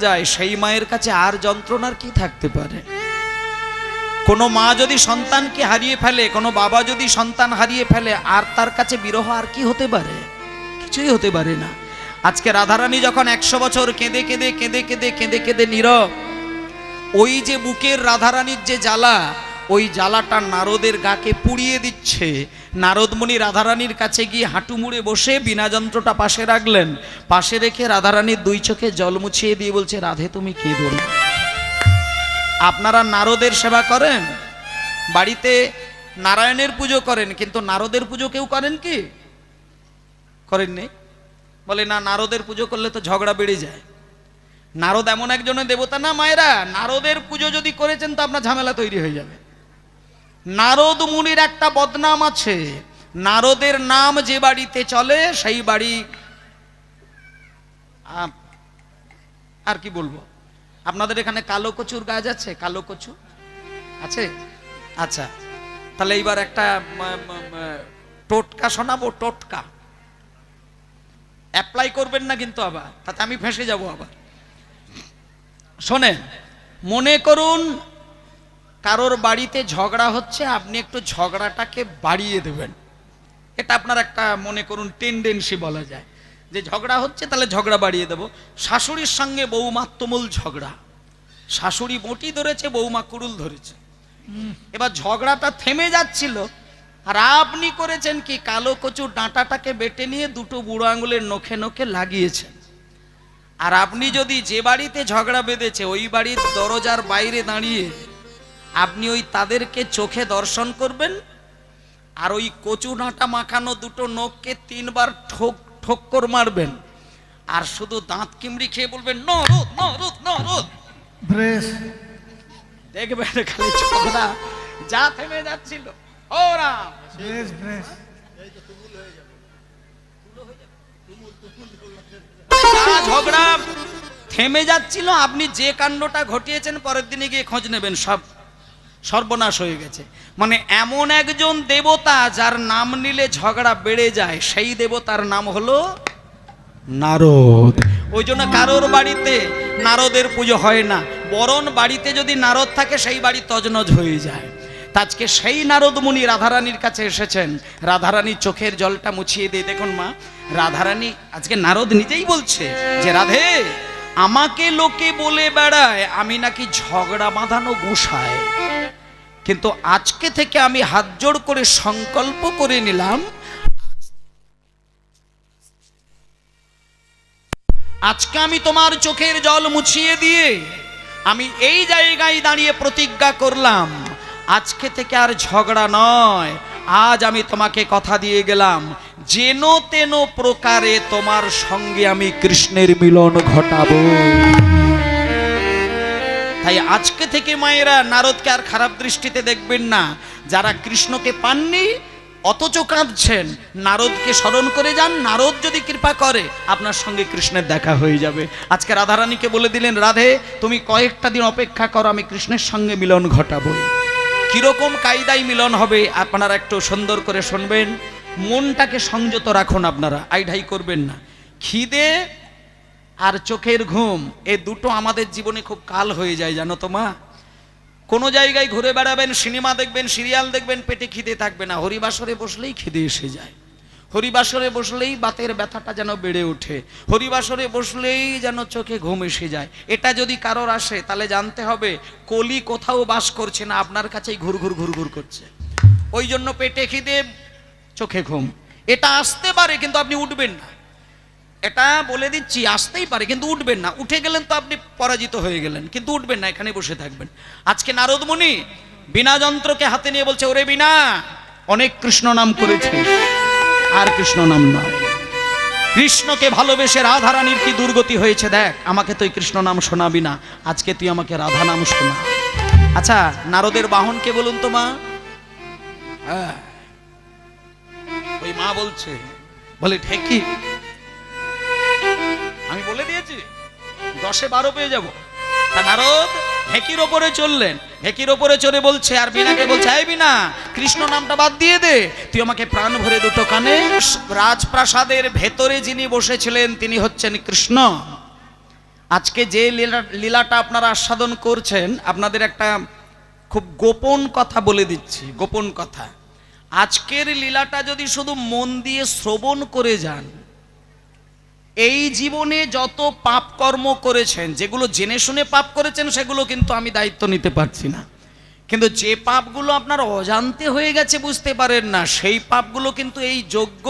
যায় সেই মায়ের কাছে আর যন্ত্রণার কি থাকতে পারে? কোনো মা যদি সন্তানকে হারিয়ে ফেলে, কোনো বাবা যদি সন্তান হারিয়ে ফেলে, আর তার কাছে বিরহ আর কি হতে পারে? কিছুই হতে পারে না। আজকে রাধারানী যখন 100 বছর কেঁদে কেঁদে কেঁদে কেঁদে কেঁদে কেঁদে নীরব, ওই যে বুকের রাধারানীর যে জ্বালা, ওই জ্বালাটা নারদের গাকে পুড়িয়ে দিচ্ছে। নারদমণি রাধারানীর কাছে গিয়ে হাঁটু মুড়ে বসে বিনা যন্ত্রটা পাশে রাখলেন, পাশে রেখে রাধারানীর 2 চোখে জল মুছিয়ে দিয়ে বলছে, রাধে তুমি কেঁদো না। আপনারা নারদের সেবা করেন, বাড়িতে নারায়ণের পুজো করেন, কিন্তু নারদের পুজো কেউ করেন কি? করেননি? বলে না, নারদের পুজো করলে তো ঝগড়া বেড়ে যায়। নারদ এমন একজনের দেবতা না মায়েরা, নারদের পুজো যদি করেছেন তো আপনার ঝামেলা তৈরি হয়ে যাবে। নারদ মুনির একটা বদনাম আছে, নারদের নাম যে বাড়িতে চলে সেই বাড়ি, আর কি বলবো, আপনাদের এখানে কালো কচুর গাছ আছে? কালো কচু আছে? আচ্ছা, তাহলে এইবার একটা টোটকা শোনাবো। টোটকা অ্যাপ্লাই করবেন না কিন্তু, আবার তাতে আমি ফেঁসে যাব আবার। শোনেন, মনে করুন কারোর বাড়িতে ঝগড়া হচ্ছে, আপনি একটু ঝগড়াটাকে বাড়িয়ে দেবেন। এটা আপনার একটা মনে করুন টেন্ডেন্সি বলা যায়, যে ঝগড়া হচ্ছে তাহলে ঝগড়া বাড়িয়ে দেব। শাশুড়ির সঙ্গে বৌমা তুমুল ঝগড়া, শাশুড়ি বটি ধরেছে, বৌমা কুড়ুল ধরেছে। এবার ঝগড়াটা থেমে যাচ্ছিল, আর আপনি করেছেন কি, কালো কচুর ডাঁটাটাকে বেটে নিয়ে 2টো বুড়ো আঙুলের নখে নখে লাগিয়েছেন। আর আপনি যদি যে বাড়িতে ঝগড়া বেঁধেছে ওই বাড়ির দরজার বাইরে দাঁড়িয়ে আপনি ওই তাদেরকে চোখে দর্শন করবেন, আর ওই কচু ডাঁটা মাখানো 2টো নখকে 3 বার ঠোক্কর মারবেন, আর শুধু দাঁত কিমড়ি খেয়ে বলবেন নরদ নরদ নরদ। দেখবেন খালি ঝগড়া যা থেমে যাচ্ছিল, ও রাম, ঝগড়া থেমে যাচ্ছিল। আপনি যে কাণ্ডটা ঘটিয়েছেন পরের দিনে গিয়ে খোঁজ নেবেন, সব সর্বনাশ হয়ে গেছে। মানে এমন একজন দেবতা যার নাম নিলে ঝগড়া বেড়ে যায়, সেই দেবতার নাম হলো নারদ। ওই জন্য কারোর বাড়িতে নারদের পুজো হয় না, বরং বাড়িতে যদি নারদ থাকে সেই বাড়ি তজনজ হয়ে যায়। আজকে সেই নারদ মুনি রাধারানীর কাছে এসেছেন, রাধারানীর চোখের জলটা মুছিয়ে দিয়ে, দেখুন মা, রাধারানী আজকে নারদ নিজেই বলছে যে রাধে, আমাকে লোকে বলে বেড়ায় আমি নাকি ঝগড়া বাঁধানো গোসাই, কিন্তু আজকে থেকে আমি হাত জোড় করে সংকল্প করে নিলাম, আজকে আমি তোমার চোখের জল মুছিয়ে দিয়ে আমি এই জায়গায় দাঁড়িয়ে প্রতিজ্ঞা করলাম, আজকে থেকে আর ঝগড়া নয়। আজ আমি তোমাকে কথা দিয়ে গেলাম, যেন তেন প্রকারে তোমার সঙ্গে আমি কৃষ্ণের মিলন ঘটাবো। তাই আজকে থেকে মায়েরা নারদকে আর খারাপ দৃষ্টিতে দেখবেন না। যারা কৃষ্ণকে পাননি অথচ কাঁদছেন, নারদকে স্মরণ করে যান, নারদ যদি কৃপা করে আপনার সঙ্গে কৃষ্ণের দেখা হয়ে যাবে। আজকে রাধারানীকে বলে দিলেন, রাধে তুমি কয়েকটা দিন অপেক্ষা করো, আমি কৃষ্ণের সঙ্গে মিলন ঘটাবো। কিরকম কায়দায় মিলন হবে আপনারা একটু সুন্দর করে শুনবেন, মনটাকে সংযত রাখুন, আপনারা আইঢাই করবেন না। খিদে আর চোখের ঘুম, এই দুটো আমাদের জীবনে খুব কাল হয়ে যায়, জানো তো মা। কোনো জায়গায় ঘুরে বেড়াবেন, সিনেমা দেখবেন, সিরিয়াল দেখবেন, পেটে খিদে থাকবে না। হরিবাসরে বসলেই খিদে এসে যায়, হরিবাসরে বসলেই বাতের ব্যথাটা যেন বেড়ে ওঠে, হরিবাসরে বসলেই যেন চোখে ঘুম এসে যায়। এটা যদি কারোর আসে তাহলে জানতে হবে কলি কোথাও বাস করছে না, আপনার কাছেই ঘুরঘুর ঘুরঘুর করছে। ওই জন্য পেটে খিদে, চোখে ঘুম, এটা আসতে পারে কিন্তু আপনি উঠবেন না। এটা বলে দিচ্ছি, আসতেই পারে কিন্তু উঠবেন না। উঠে গেলেন তো আপনি পরাজিত হয়ে গেলেন, কিন্তু উঠবেন না, এখানে বসে থাকবেন। আজকে নারদ মুনি বিনা যন্ত্রকে হাতে নিয়ে বলছে, ওরে বিনা, অনেক কৃষ্ণ নাম করেছিস, আর কৃষ্ণ নাম নয়। কৃষ্ণকে ভালোবেসে রাধারানীর কি দুর্গতি হয়েছে দেখ, আমাকে তুই কৃষ্ণ নাম শোনাবি না, আজকে তুই আমাকে রাধা নাম শোনা। আচ্ছা, নারদের বাহনকে বলুন তো মা। ওই মা বলছে, বলে ঠেকি, আমি বলে দিয়েছি 10-এ 12 পেয়ে যাবো। তা নারদ ঢেকির ওপরে চললেন, ঢেকির ওপরে চড়ে বলছে, আর বিনাকে বলছে, এই বিনা, কৃষ্ণ নামটা বাদ দিয়ে দে, তুই আমাকে প্রাণ ভরে 2টো কানে। রাজপ্রাসাদের ভেতরে যিনি বসেছিলেন তিনি হচ্ছেন কৃষ্ণ, আজকে যে লীলাটা আপনারা আস্বাদন করছেন, আপনাদের একটা খুব গোপন কথা বলে দিচ্ছি, গোপন কথা। আজকের লীলাটা যদি শুধু মন দিয়ে শ্রবণ করে যান, এই জীবনে যত পাপ কর্ম করেছেন, যেগুলো জেনে শুনে পাপ করেছেন সেগুলো কিন্তু আমি দায়িত্ব নিতে পারছি না, কিন্তু যে পাপগুলো আপনার অজান্তে হয়ে গেছে বুঝতে পারেন না, সেই পাপগুলো কিন্তু এই যজ্ঞ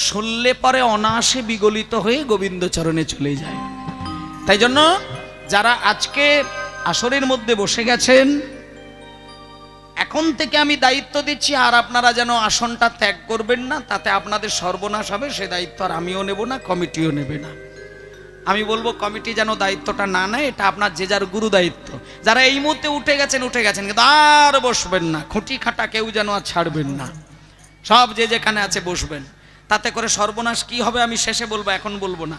শুনলে পরে অনায়াসে বিগলিত হয়ে গোবিন্দচরণে চলে যায়। তাই জন্য যারা আজকে আসরের মধ্যে বসে গেছেন, এখন থেকে আমি দায়িত্ব দিচ্ছি, আর আপনারা যেন আসনটা ত্যাগ করবেন না, তাতে আপনাদের সর্বনাশ হবে। সে দায়িত্ব আর আমিও নেব না, কমিটিও নেবে না। আমি বলবো কমিটি যেন দায়িত্বটা না নেয়, এটা আপনার যে যার গুরু দায়িত্ব। যারা এই মুহূর্তে উঠে গেছেন, কিন্তু আর বসবেন না, খুঁটি খাটা কেউ যেন আর ছাড়বেন না, সব যে যেখানে আছে বসবেন। তাতে করে সর্বনাশ কি হবে আমি শেষে বলবো, এখন বলবো না,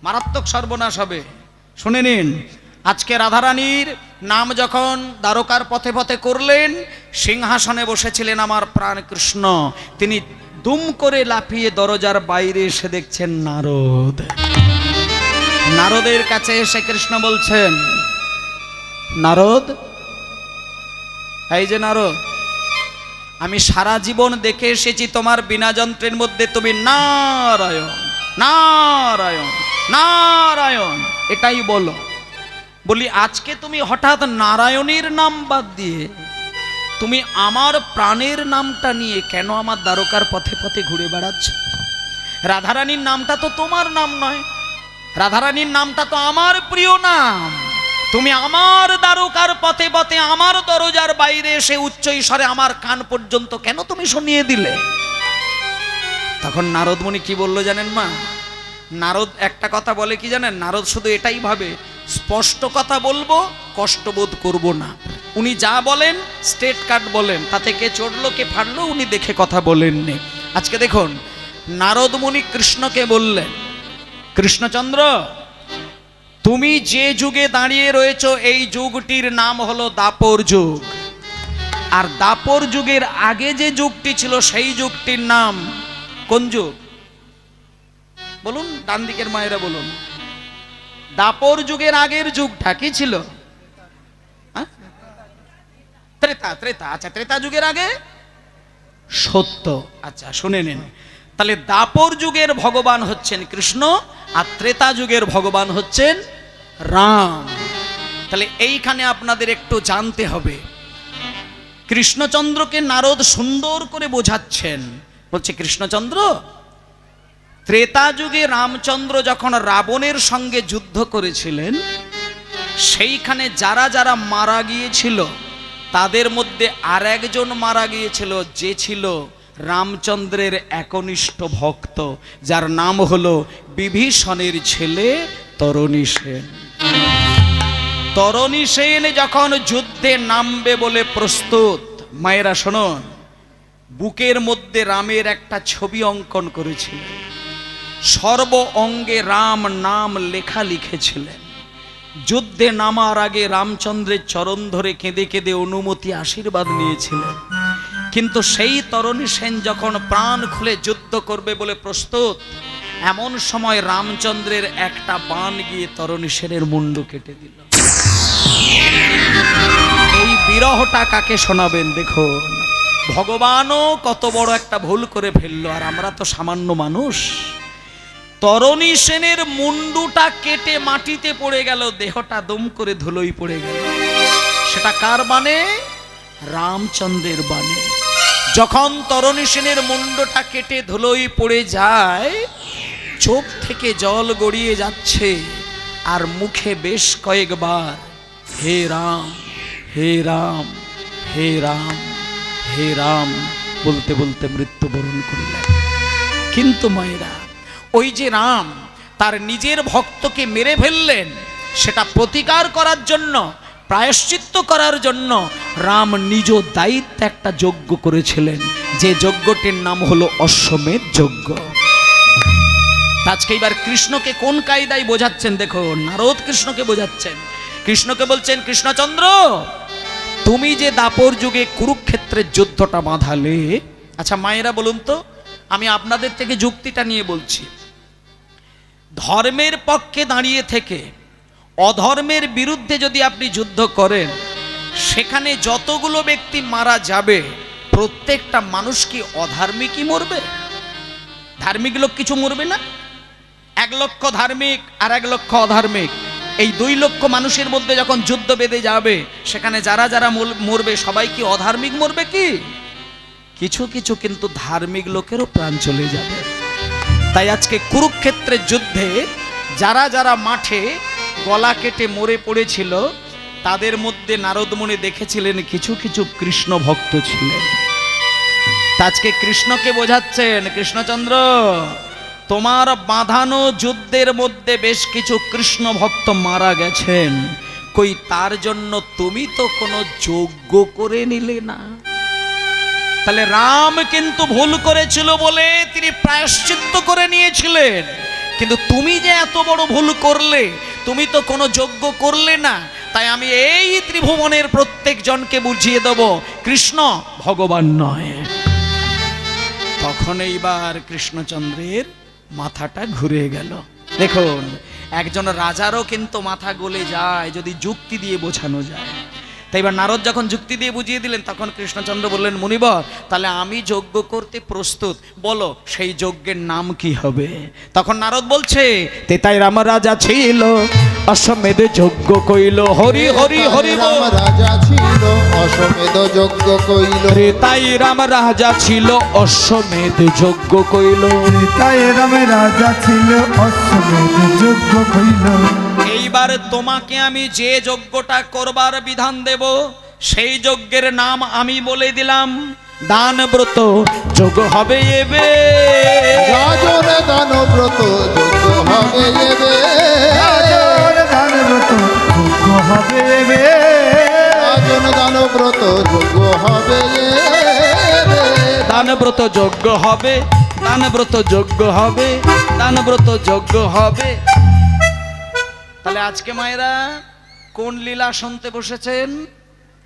মারাত্মক সর্বনাশ হবে। শুনে নিন, আজকে রাধারানীর নাম যখন দ্বারকার পথে পথে করলেন, সিংহাসনে বসেছিলেন আমার প্রাণ কৃষ্ণ, তিনি দুম করে লাফিয়ে দরজার বাইরে এসে দেখছেন নারদ। নারদের কাছে এসে কৃষ্ণ বলছেন, নারদ, এই যে নারদ, আমি সারা জীবন দেখে এসেছি তোমার বিনা যন্ত্রের মধ্যে তুমি নারায়ণ নারায়ণ নারায়ণ এটাই বলো। বলি আজকে তুমি হঠাৎ নারায়ণের নাম বাদ দিয়ে তুমি আমার প্রাণের নামটা নিয়ে কেন আমার দ্বারকার পথে পথে ঘুরে বেড়াচ্ছ? রাধারানীর নামটা তো তোমার নাম নয়, রাধারানীর নামটা তো আমার প্রিয় নাম। তুমি আমার দ্বারকার পথে পথে আমার দরজার বাইরে এসে উচ্চ স্বরে আমার কান পর্যন্ত কেন তুমি শুনিয়ে দিলে? তখন নারদ মুনি কি বললো জানেন মা? নারদ একটা কথা বলে কি জানেন? নারদ শুধু এটাই ভাবে, স্পষ্ট কথা বলবো, কষ্টবোধ করব না। উনি যা বলেন স্ট্রেট কাট বলেন, তাতে কে চড়লো কে ফাড়লো উনি দেখে কথা বলেননি। আজকে দেখুন, নারদ মুনি কৃষ্ণকে বললেন, কৃষ্ণচন্দ্র, তুমি যে যুগে দাঁড়িয়ে রয়েছো এই যুগটির নাম হলো দাপর যুগ, আর দাপর যুগের আগে যে যুগটি ছিল সেই যুগটির নাম কোন যুগ? বলুন, ডান দিকের মায়েরা বলুন। দাপর যুগের আগের যুগটা কি ছিল? ত্রেতা। ত্রেতা, আচ্ছা, ত্রেতা যুগের আগে সত্য। আচ্ছা শুনে নিন, তাহলে দাপর যুগের ভগবান হচ্ছেন কৃষ্ণ, আর ত্রেতা যুগের ভগবান হচ্ছেন রাম। তাহলে এইখানে আপনাদের একটু জানতে হবে, কৃষ্ণচন্দ্রকে নারদ সুন্দর করে বোঝাচ্ছেন, বলছে কৃষ্ণচন্দ্র, ত্রেতা যুগে রামচন্দ্র যখন রাবণের সঙ্গে যুদ্ধ করেছিলেন, সেইখানে যারা যারা মারা গিয়েছিল তাদের মধ্যে আর একজন মারা গিয়েছিল, যে ছিল রামচন্দ্রের একনিষ্ঠ ভক্ত, যার নাম হলো বিভীষণের ছেলে তরণী সেন। তরণী সেন যখন যুদ্ধে নামবে বলে প্রস্তুত, মায়েরা শুনুন, বুকের মধ্যে রামের একটা ছবি অঙ্কন করেছিলেন, সর্ব অঙ্গে রাম নাম লেখা লিখেছিলেন। যুদ্ধে নামার আগে রামচন্দ্রের চরণ ধরে কেঁদে কেঁদে অনুমতি আশীর্বাদ নিয়েছিলেন। কিন্তু সেই তরণী সেন যখন প্রাণ খুলে যুদ্ধ করবে বলে প্রস্তুত, এমন সময় রামচন্দ্রের একটা বাণ গিয়ে তরণী সেনের মুন্ডু কেটে দিল। এই বিরহটা কাকে শোনাবেন? দেখুন, ভগবানও কত বড় একটা ভুল করে ফেললো, আর আমরা তো সামান্য মানুষ। তরণী সেনের মুন্ডুটা কেটে মাটিতে পড়ে গেল, দেহটা দম করে ধুলোই পড়ে গেল। সেটা কার বাণে? রামচন্দ্রের বাণে। যখন তরণী সেনের মুন্ডটা কেটে ধুলোই পড়ে যায়, চোখ থেকে জল গড়িয়ে যাচ্ছে, আর মুখে বেশ কয়েকবার হে রাম হে রাম হে রাম হে রাম বলতে বলতে মৃত্যুবরণ করলেন। কিন্তু মায়েরা, ওই যে রাম তার নিজের ভক্তকে মেরে ফেললেন, সেটা প্রতিকার করার জন্য, প্রায়শ্চিত্ত করার জন্য রাম নিজ দায়িত্বে একটা যজ্ঞ করেছিলেন, যে যজ্ঞটির নাম হলো অশ্বমেধ যজ্ঞ। আজকে এবার কৃষ্ণকে কোন কায়দায় বোঝাচ্ছেন? দেখো, নারদ কৃষ্ণকে বোঝাচ্ছেন, কৃষ্ণকে বলছেন, কৃষ্ণচন্দ্র, তুমি যে দাপর যুগে কুরুক্ষেত্রের যুদ্ধটা বাঁধালে, আচ্ছা মায়েরা বলুন তো, আমি আপনাদের থেকে যুক্তিটা নিয়ে বলছি, ধর্মের পক্ষে দাঁড়িয়ে থেকে অধর্মের বিরুদ্ধে যদি আপনি যুদ্ধ করেন, সেখানে যতগুলো ব্যক্তি মারা যাবে প্রত্যেকটা মানুষ কি অধার্মিকই মরবে? ধার্মিক লোক কিছু মরবে না? 1 লক্ষ ধার্মিক আর 1 লক্ষ অধার্মিক, এই 2 লক্ষ মানুষের মধ্যে যখন যুদ্ধ বেঁধে যাবে, সেখানে যারা যারা মরবে সবাই কি অধার্মিক মরবে? কি কিছু কিছু কিন্তু ধার্মিক লোকেরও প্রাণ চলে যাবে। তাই আজকে কুরুক্ষেত্রের যুদ্ধে যারা যারা মাঠে গলা কেটে মরে পড়েছিল, তাদের মধ্যে নারদ মুনি দেখেছিলেন কিছু কিছু কৃষ্ণ ভক্ত ছিলেন। আজকে কৃষ্ণকে বোঝাচ্ছেন, কৃষ্ণচন্দ্র তোমার বাঁধানো যুদ্ধের মধ্যে বেশ কিছু কৃষ্ণ ভক্ত মারা গেছেন, কই তার জন্য তুমি তো কোনো যজ্ঞ করে নিলে না। তাহলে রাম কিন্তু ভুল করেছিল বলে তিনি প্রায়শ্চিত্ত করে নিয়েছিলেন, কিন্তু তুমি যে এত বড় ভুল করলে, তুমি তো কোনো যজ্ঞ করলে না। তাই আমি এই ত্রিভুবনের প্রত্যেক জনকে বুঝিয়ে দেব কৃষ্ণ ভগবান নয়। তখন এইবার কৃষ্ণচন্দ্রের মাথাটা ঘুরে গেল। দেখুন, একজন রাজারও কিন্তু মাথা গলে যায় যদি যুক্তি দিয়ে বোঝানো যায়। তাই এবার নারদ যখন যুক্তি দিয়ে বুঝিয়ে দিলেন, তখন কৃষ্ণচন্দ্র বললেন, মুনিবর তাহলে আমি যজ্ঞ করতে প্রস্তুত, বলো সেই যজ্ঞের নাম কি হবে? তখন নারদ বলছে, তেতাই রাম রাজা ছিল অশ্বমেধ যজ্ঞ কইল, হরি হরি হরি রাম রাজা ছিল অশ্বমেধ যজ্ঞ কইল, তাই রাম রাজা ছিল অশ্বমেধ যজ্ঞ কইল, তাই রাম রাজা ছিল অশ্বমেধ যজ্ঞ কইল। এইবার তোমাকে আমি যে যজ্ঞটা করবার বিধান দেব, সেই যজ্ঞের নাম আমি বলে দিলাম, দান ব্রত যজ্ঞ হবে এবে। রাজন দান ব্রত যজ্ঞ হবে এবে, রাজন দান ব্রত যজ্ঞ হবে এবে, রাজন দান ব্রত যজ্ঞ হবে এবে, দান ব্রত যজ্ঞ হবে, দান ব্রত যজ্ঞ হবে, দান ব্রত যজ্ঞ হবে। তাহলে আজকে মায়েরা কোন লীলা শুনতে বসেছেন?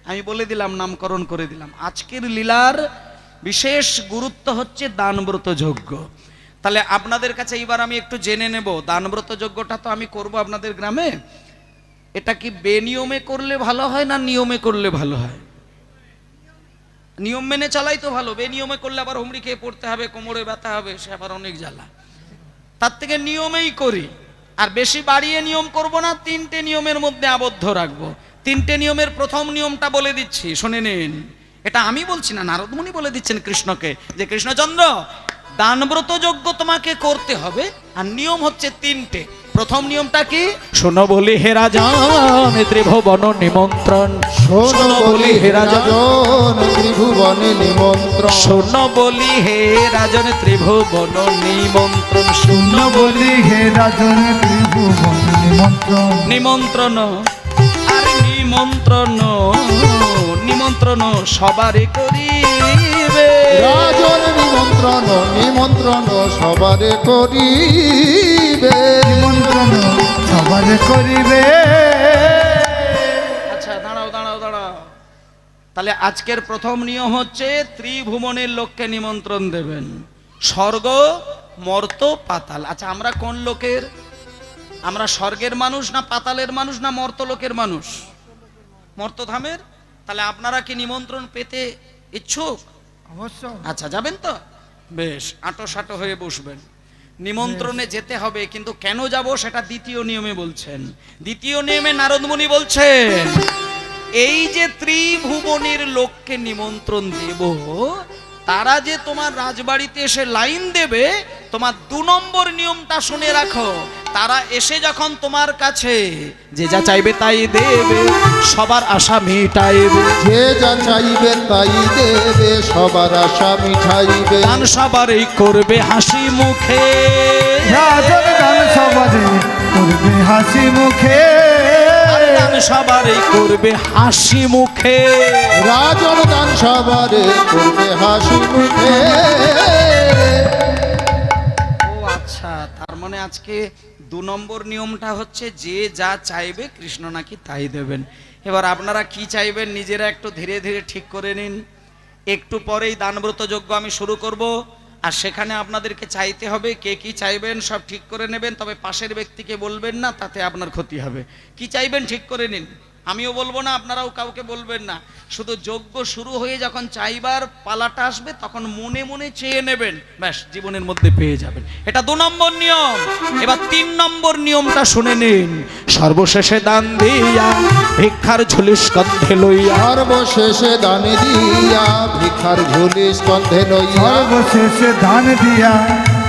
আমি বলে দিলাম, নামকরণ করে দিলাম। আজকের লীলার বিশেষ গুরুত্ব হচ্ছে দানব্রত যজ্ঞ। তাহলে আপনাদের কাছে এইবার আমি একটু জেনে নেব, দানব্রত যজ্ঞটা তো আমি করব আপনাদের গ্রামে, এটা কি বেনিয়মে করলে ভালো হয় না নিয়মে করলে ভালো হয়? নিয়ম মেনে চালাই তো ভালো, বেনিয়মে করলে আবার হুমড়ি খেয়ে পড়তে হবে, কোমরে ব্যথা হবে, সে আবার অনেক জ্বালা। তার থেকে নিয়মেই করি, আর বেশি বাড়িয়ে নিয়ম করব না, 3টে নিয়মের মধ্যে আবদ্ধ রাখবো। 3টে নিয়মের প্রথম নিয়মটা বলে দিচ্ছি, শুনে নিন। এটা আমি বলছি না, নারদ মুনি বলে দিচ্ছেন কৃষ্ণকে, যে কৃষ্ণচন্দ্র দানব্রত যজ্ঞ তোমাকে করতে হবে, আর নিয়ম হচ্ছে 3টে। প্রথম নিয়মটা কি? শোনো বলি হে রাজন ত্রিভুবন নিমন্ত্রণ, শোনো বলি হে রাজন ত্রিভুবনে নিমন্ত্রণ, শোনো বলি হে রাজন ত্রিভুবন নিমন্ত্রণ, শূন্য বলি হে রাজন ত্রিভুবন নিমন্ত্রণ, নিমন্ত্রণ আর নিমন্ত্রণ, নিমন্ত্রণ সবারে করিবে, রাজন নিমন্ত্রণ নিমন্ত্রণ সবারে করিবে, নিমন্ত্রণ সবারে করিবে। আচ্ছা দাঁড়াও দাঁড়াও দাঁড়াও। তাহলে আজকের প্রথম নিয়ম হচ্ছে ত্রিভুবনের লোককে নিমন্ত্রণ দেবেন, স্বর্গ মর্ত পাতাল। আচ্ছা আমরা কোন লোকের? আমরা স্বর্গের মানুষ না পাতালের মানুষ না মর্ত লোকের মানুষ? মর্তধামের। তাহলে আপনারা কি নিমন্ত্রণ পেতে ইচ্ছুক? অবশ্য। আচ্ছা যাবেন তো? বেশ, আটো সাটো হয়ে বসবেন। নিমন্ত্রণে যেতে হবে, কিন্তু কেন যাব সেটা দ্বিতীয় নিয়মে বলছেন। দ্বিতীয় নিয়মে নারদ মুনি বলছেন, এই যে ত্রিভুবনের লোককে নিমন্ত্রণ দেব, তারা যে তোমার রাজবাড়িতে এসে লাইন দেবে, তোমার 2 নম্বর নিয়মটা শুনে রাখো। তারা এসে যখন তোমার কাছে যে যা চাইবে তাই দেবে, সবার আশা মিটাইবে, যে যা চাইবে তাই দেবে, সবার আশা মিঠাইবে, দান সবারই করবে হাসি মুখে, রাজন দান সবারে করবে হাসি মুখে, দান সবারই করবে হাসি মুখে, রাজন দান সবারে করবে হাসি মুখে। ও আচ্ছা, তার মানে আজকে 2 নম্বর নিয়মটা হচ্ছে যে যা চাইবে কৃষ্ণ নাকি তাই দেবেন। এবার আপনারা কি চাইবেন নিজেরা একটু ধীরে ধীরে ঠিক করে নিন। একটু পরেই দানব্রত যজ্ঞ আমি শুরু করব। আর সেখানে আপনাদেরকে চাইতে হবে, কে কি চাইবেন সব ঠিক করে নেবেন, তবে পাশের ব্যক্তিকে বলবেন না, তাতে আপনার ক্ষতি হবে। কি চাইবেন ঠিক করে নিন, আমিও বলবো না, আপনারাও কাউকে বলবেন না। শুধু যজ্ঞ শুরু হয়ে যখন চাইবার পালাটা আসবে তখন মনে মনে চেয়ে নেবেন, ব্যাস জীবনের মধ্যে পেয়ে যাবেন। এটা 2 নম্বর নিয়ম। এবার 3 নম্বর নিয়মটা শুনে নিন। সর্বশেষে দান দিয়া ভিক্ষার ঝুলি স্কন্ধে লইয়া, সর্বশেষে দান দিয়া ভিক্ষার ঝুলি স্কন্ধে লইয়া, সর্বশেষে দান দিয়া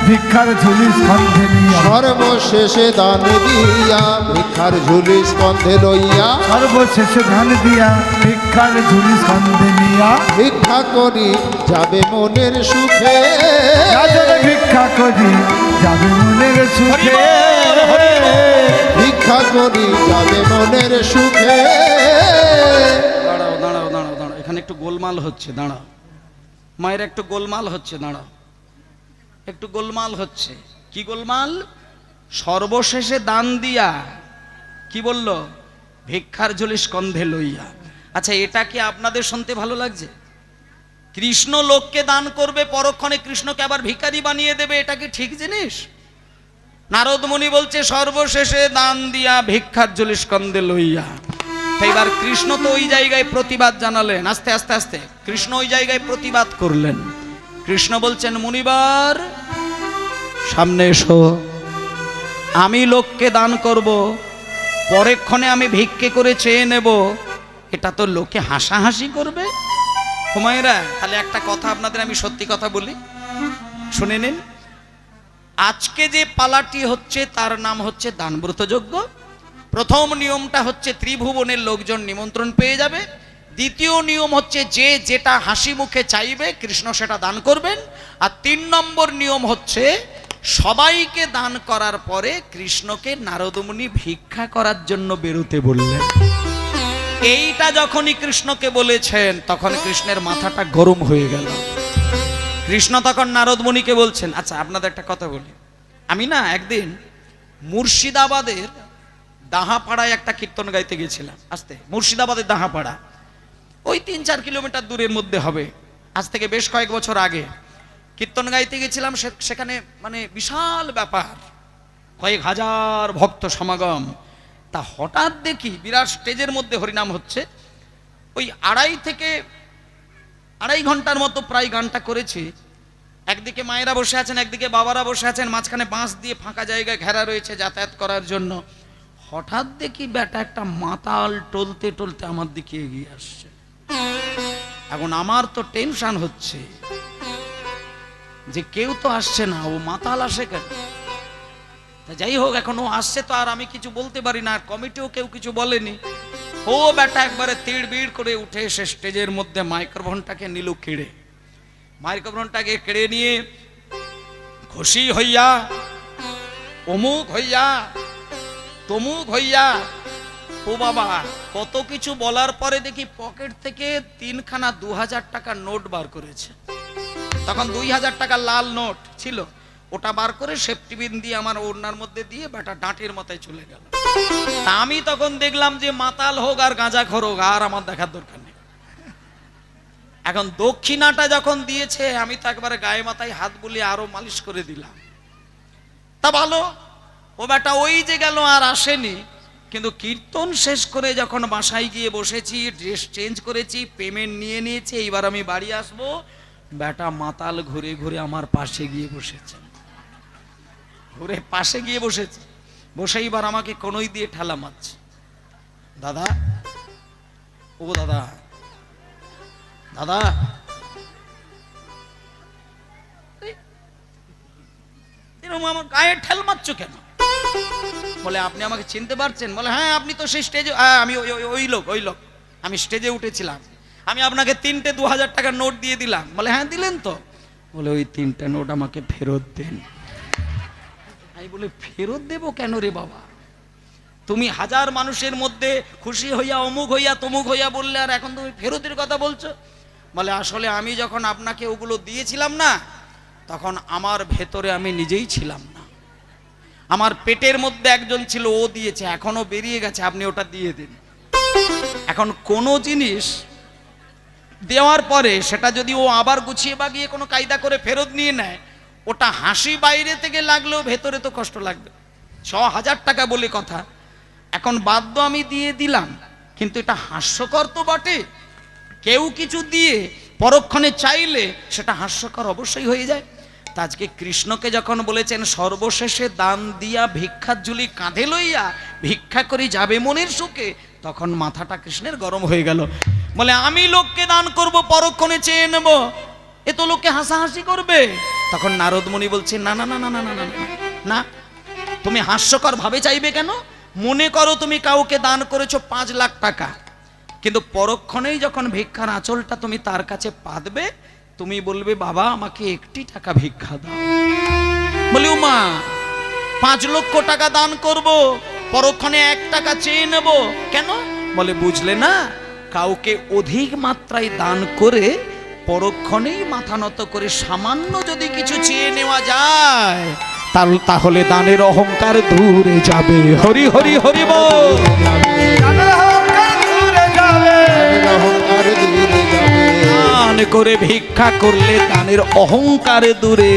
ভিক্ষার ঝুলি স্কন্ধে নিয়া, সর্বশেষে দান দিয়া ভিক্ষার ঝুলি স্কন্ধে লইয়া, সর্বশেষে দান দিয়া ভিক্ষার ঝুলি স্কন্ধে নিয়া, ভিক্ষা করি যাবে মনের সুখে, রাজারে ভিক্ষা করি যাবে মনের সুখে, ভিক্ষা করি যাবে মনের সুখে। দাঁড়াও দাঁড়াও দাঁড়াও দাঁড়াও, এখানে একটু গোলমাল হচ্ছে, দাঁড়াও মায়ের, একটু গোলমাল হচ্ছে, দাঁড়াও একটু গোলমাল হচ্ছে। কি গোলমাল? সর্বশেষে দান দিয়া কি বলল? ভিক্ষার ঝুলি স্কন্ধে লইয়া। আচ্ছা, এটা কি আপনাদের শুনতে ভালো লাগছে? কৃষ্ণ লোককে দান করবে, পরক্ষণে কৃষ্ণকে আবার ভিখারি বানিয়ে দেবে, এটা কি ঠিক জিনিস? নারদ মুনি বলছে সর্বশেষে দান দিয়া ভিক্ষার ঝুলি স্কন্ধে লইয়া। এবার কৃষ্ণ তো ওই জায়গায় প্রতিবাদ জানালেন, আস্তে আস্তে আস্তে কৃষ্ণ ওই জায়গায় প্রতিবাদ করলেন। কৃষ্ণ বলছেন, মুনিবার সামনে এসো, আমি লোককে দান করব, পরেক্ষণে আমি ভিক্ষে করে চেয়ে নেব, এটা তো লোকে হাসাহাসি করবে। হুমায়রা, তাহলে একটা কথা আপনাদের আমি সত্যি কথা বলি, শুনে নিন। আজকে যে পালাটি হচ্ছে তার নাম হচ্ছে দানব্রত যজ্ঞ। প্রথম নিয়মটা হচ্ছে ত্রিভুবনের লোকজন নিমন্ত্রণ পেয়ে যাবে। দ্বিতীয় নিয়ম হচ্ছে যে যেটা হাসি মুখে চাইবে কৃষ্ণ সেটা দান করবেন। আর 3 নম্বর নিয়ম হচ্ছে সবাইকে দান করার পরে কৃষ্ণকে নারদ মুনি ভিক্ষা করার জন্য বেরোতে বললেন। এইটা যখনই কৃষ্ণকে বলেছেন তখন কৃষ্ণের মাথাটা গরম হয়ে গেল। কৃষ্ণ তখন নারদ মুনিকে বলছেন, আচ্ছা আপনাদের একটা কথা বলি, আমি না একদিন মুর্শিদাবাদের দাহাপাড়ায় একটা কীর্তন গাইতে গেছিলাম। আস্তে, মুর্শিদাবাদের দাহাপাড়া ওই 3-4 কিলোমিটার দূরের মধ্যে হবে। আজ থেকে বেশ কয়েক বছর আগে কীর্তন গাইতে গেছিলাম। সেখানে মানে বিশাল ব্যাপার, কয়েক হাজার ভক্ত সমাগম। তা হঠাৎ দেখি বিরাট স্টেজের মধ্যে হরিনাম হচ্ছে। ওই 2.5 ঘন্টার মতো প্রায় গানটা করেছি। একদিকে মায়েরা বসে আছেন, একদিকে বাবারা বসে আছেন, মাঝখানে বাঁশ দিয়ে ফাঁকা জায়গায় ঘেরা রয়েছে যাতায়াত করার জন্য। হঠাৎ দেখি বেটা একটা মাতাল টলতে টলতে আমার দিকে এগিয়ে আসছে। এখন আমার তো টেনশন হচ্ছে যে কেউ তো আসছে না, ও মাতাল আসে কেন? তা যাই হোক, এখন ও আসছে তো আর আমি কিছু বলতে পারি না, আর কমিটিও কেউ কিছু বলেনি। ও বেটা একবারে তিড় বিড় করে উঠে এসে স্টেজের মধ্যে মাইক্রোফোনটাকে নিল কেড়ে। মাইক্রোফোনটাকে কেড়ে নিয়ে খুশি হইয়া অমুক হইয়া তমুক হইয়া, ও বাবা কত কিছু বলার পরে দেখি পকেট থেকে 3খানা 2000 টাকার নোট বার করেছে। তখন 2000 টাকার লাল নোট ছিল, ওটা বার করে সেফটি পিন দিয়ে আমার ওড়নার মধ্যে দিয়ে বেটা ডাঁটের মাথায় চলে গেল। তা আমি তখন দেখলাম যে মাতাল হোক আর গাঁজাখোর হোক আর আমার দেখার দরকার নেই। এখন দক্ষিণাটা যখন দিয়েছে আমি তো একবারে গায়ে মাথায় হাত বুলিয়ে আরো মালিশ করে দিলাম। তা ভালো, ও বেটা ওই যে গেল আর আসেনি। কিন্তু কীর্তন শেষ করে যখন বাসায় গিয়ে বসেছি, ড্রেস চেঞ্জ করেছি, পেমেন্ট নিয়ে নিয়েছি, এইবার আমি বাড়ি আসবো, বেটা মাতাল ঘুরে ঘুরে আমার পাশে গিয়ে বসেছে। ঘুরে পাশে গিয়ে বসেছে, বসে এইবার আমাকে কোনোই দিয়ে ঠেলা মারছে। দাদা, ও দাদা, দাদা, এরকম আমার গায়ে ঠেল মারছো কেন? বলে আপনি আমাকে চিনতে পারছেন? বলে হ্যাঁ, আপনি তো সেই স্টেজে, আমি ওই লোক, আমি স্টেজে উঠেছিলাম, আমি আপনাকে 3টে 2000 টাকার নোট দিয়ে দিলাম। বলে হ্যাঁ দিলেন তো? বলে ওই 3টা নোট আমাকে ফেরত দেন। আমি বলে ফেরত দেবো কেন রে বাবা? তুমি হাজার মানুষের মধ্যে খুশি হইয়া অমুক হইয়া তমুক হইয়া বললে, আর এখন তুমি ফেরতের কথা বলছো? বলে আসলে আমি যখন আপনাকে ওগুলো দিয়েছিলাম না, তখন আমার ভেতরে আমি নিজেই ছিলাম না, আমার পেটের মধ্যে একজন ছিল, ও দিয়েছে, এখনো বেরিয়ে গেছে, আপনি ওটা দিয়ে দিন। এখন কোনো জিনিস দেওয়ার পরে সেটা যদি ও আবার গুছিয়ে বাগিয়ে কোনো কায়দা করে ফেরত নিয়ে নেয়, ওটা হাসি বাইরে থেকে লাগলেও ভেতরে তো কষ্ট লাগবে। ৬,০০০ টাকা বলে কথা, এখন বাধ্য আমি দিয়ে দিলাম, কিন্তু এটা হাস্যকর তো বটে। কেউ কিছু দিয়ে পরক্ষণে চাইলে সেটা হাস্যকর অবশ্যই হয়ে যায়। তা আজকে কৃষ্ণকে যখন বলেছেন সর্বশেষে দান দিয়া ভিক্ষার ঝুলি কাঁধে লইয়া ভিক্ষা করি যাবে মনের সুখে, তখন মাথাটা কৃষ্ণের গরম হয়ে গেল। বলে আমি লোককে দান করব, পরক্ষণে চেয়ে নেব, এ তো লোককে হাসাহাসি করবে। তখন নারদ মুনি বলছে না না না না না না না না, তুমি হাস্যকর ভাবে চাইবে কেন? মনে করো তুমি কাউকে দান করেছো ৫ লাখ টাকা, কিন্তু পরক্ষণেই যখন ভিক্ষার আঁচলটা তুমি তার কাছে পাতবে, তুমি বলবে বাবা আমাকে ১টি টাকা ভিক্ষা দাও। বলি উমা ৫ লক্ষ টাকা দান করব, পরক্ষণে ১ টাকা চেয়ে নেব কেন? বলে বুঝলে না, কাউকে অধিক মাত্রায় দান করে পরক্ষণেই মাথা নত করে সামান্য যদি কিছু চেয়ে নেওয়া যায়, তাহলে দানের অহংকার দূরে যাবে। হরি হরি হরি বল। অহংকার দূরে যাবে। দান করে ভিক্ষা করলে দানের অহংকার দূরে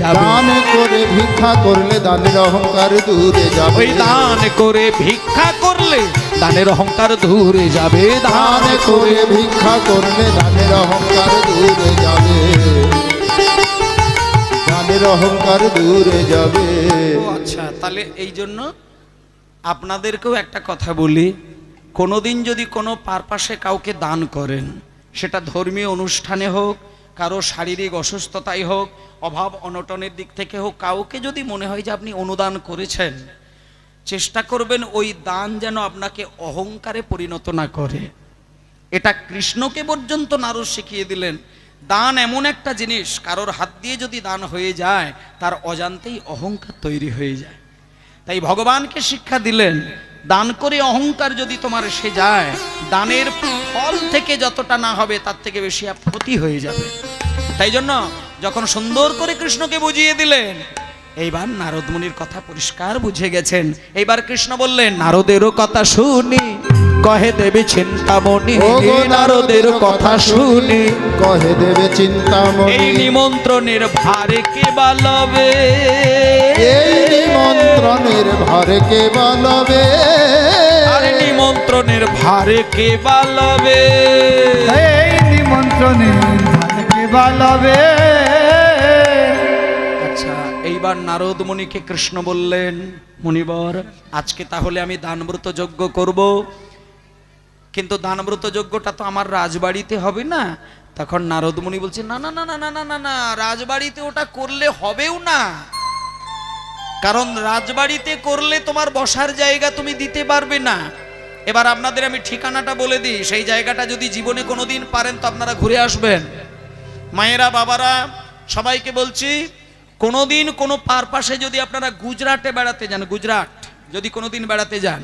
যাবে। দান করে ভিক্ষা করলে দানের অহংকার দূরে যাবে। ওই দান করে ভিক্ষা করলে দানের অহংকার দূরে যাবে। দান করে ভিক্ষা করলে দানের অহংকার দূরে যাবে। দানের অহংকার দূরে যাবে। আচ্ছা, তাহলে এই জন্য আপনাদেরকেও একটা কথা বলি, কোনোদিন যদি কোনো পারপাসে কাউকে দান করেন, সেটা ধর্মীয় অনুষ্ঠানে হোক, কারো শারীরিক অসুস্থতাই হোক, অভাব অনটনের দিক থেকে হোক, কাউকে যদি মনে হয় যে আপনি অনুদান করেছেন, চেষ্টা করবেন ওই দান যেন আপনাকে অহংকারে পরিণত না করে। এটা কৃষ্ণকে পর্যন্ত নারদ শিখিয়ে দিলেন। দান এমন একটা জিনিস, কারোর হাত দিয়ে যদি দান হয়ে যায় তার অজান্তেই অহংকার তৈরি হয়ে যায়। তাই ভগবানকে শিক্ষা দিলেন, দান করে অহংকার যদি তোমার এসে যায়, দানের ফল থেকে যতটা না হবে তার থেকে বেশি ক্ষতি হয়ে যাবে। তাই জন্য যখন সুন্দর করে কৃষ্ণকে বুঝিয়ে দিলেন, এইবার নারদ মুনির কথা পরিষ্কার বুঝে গেছেন। এইবার কৃষ্ণ বললেন, নারদেরও কথা শুনি কহে দেবে চিন্তামণি। নারদের কথা শুনি কহে দেবে চিন্তামণি। এই নিমন্ত্রণের ভারে কে বালবে, এই নিমন্ত্রণের ভারে কে বালবে। আরে নিমন্ত্রণের ভারে কে বালবে, এই নিমন্ত্রণের ভারে কে বালবে। আচ্ছা, এইবার নারদ মুনিকে কৃষ্ণ বললেন, মুনিবর আজকে তাহলে আমি দানব্রত যজ্ঞ করব, কিন্তু দানব্রত যজ্ঞটা তো আমার রাজবাড়িতে হবে না। তখন নারদ মুনি বলছে না না না না না না না না, রাজবাড়িতে ওটা করলে হবেও না, কারণ রাজবাড়িতে করলে তোমার বসার জায়গা তুমি দিতে পারবে না। এবার আপনাদের আমি ঠিকানাটা বলে দিই, সেই জায়গাটা যদি জীবনে কোনোদিন পারেন তো আপনারা ঘুরে আসবেন। মায়েরা বাবারা সবাইকে বলছি, কোনোদিন কোনো পারপাসে যদি আপনারা গুজরাটে বেড়াতে যান, গুজরাট যদি কোনোদিন বেড়াতে যান,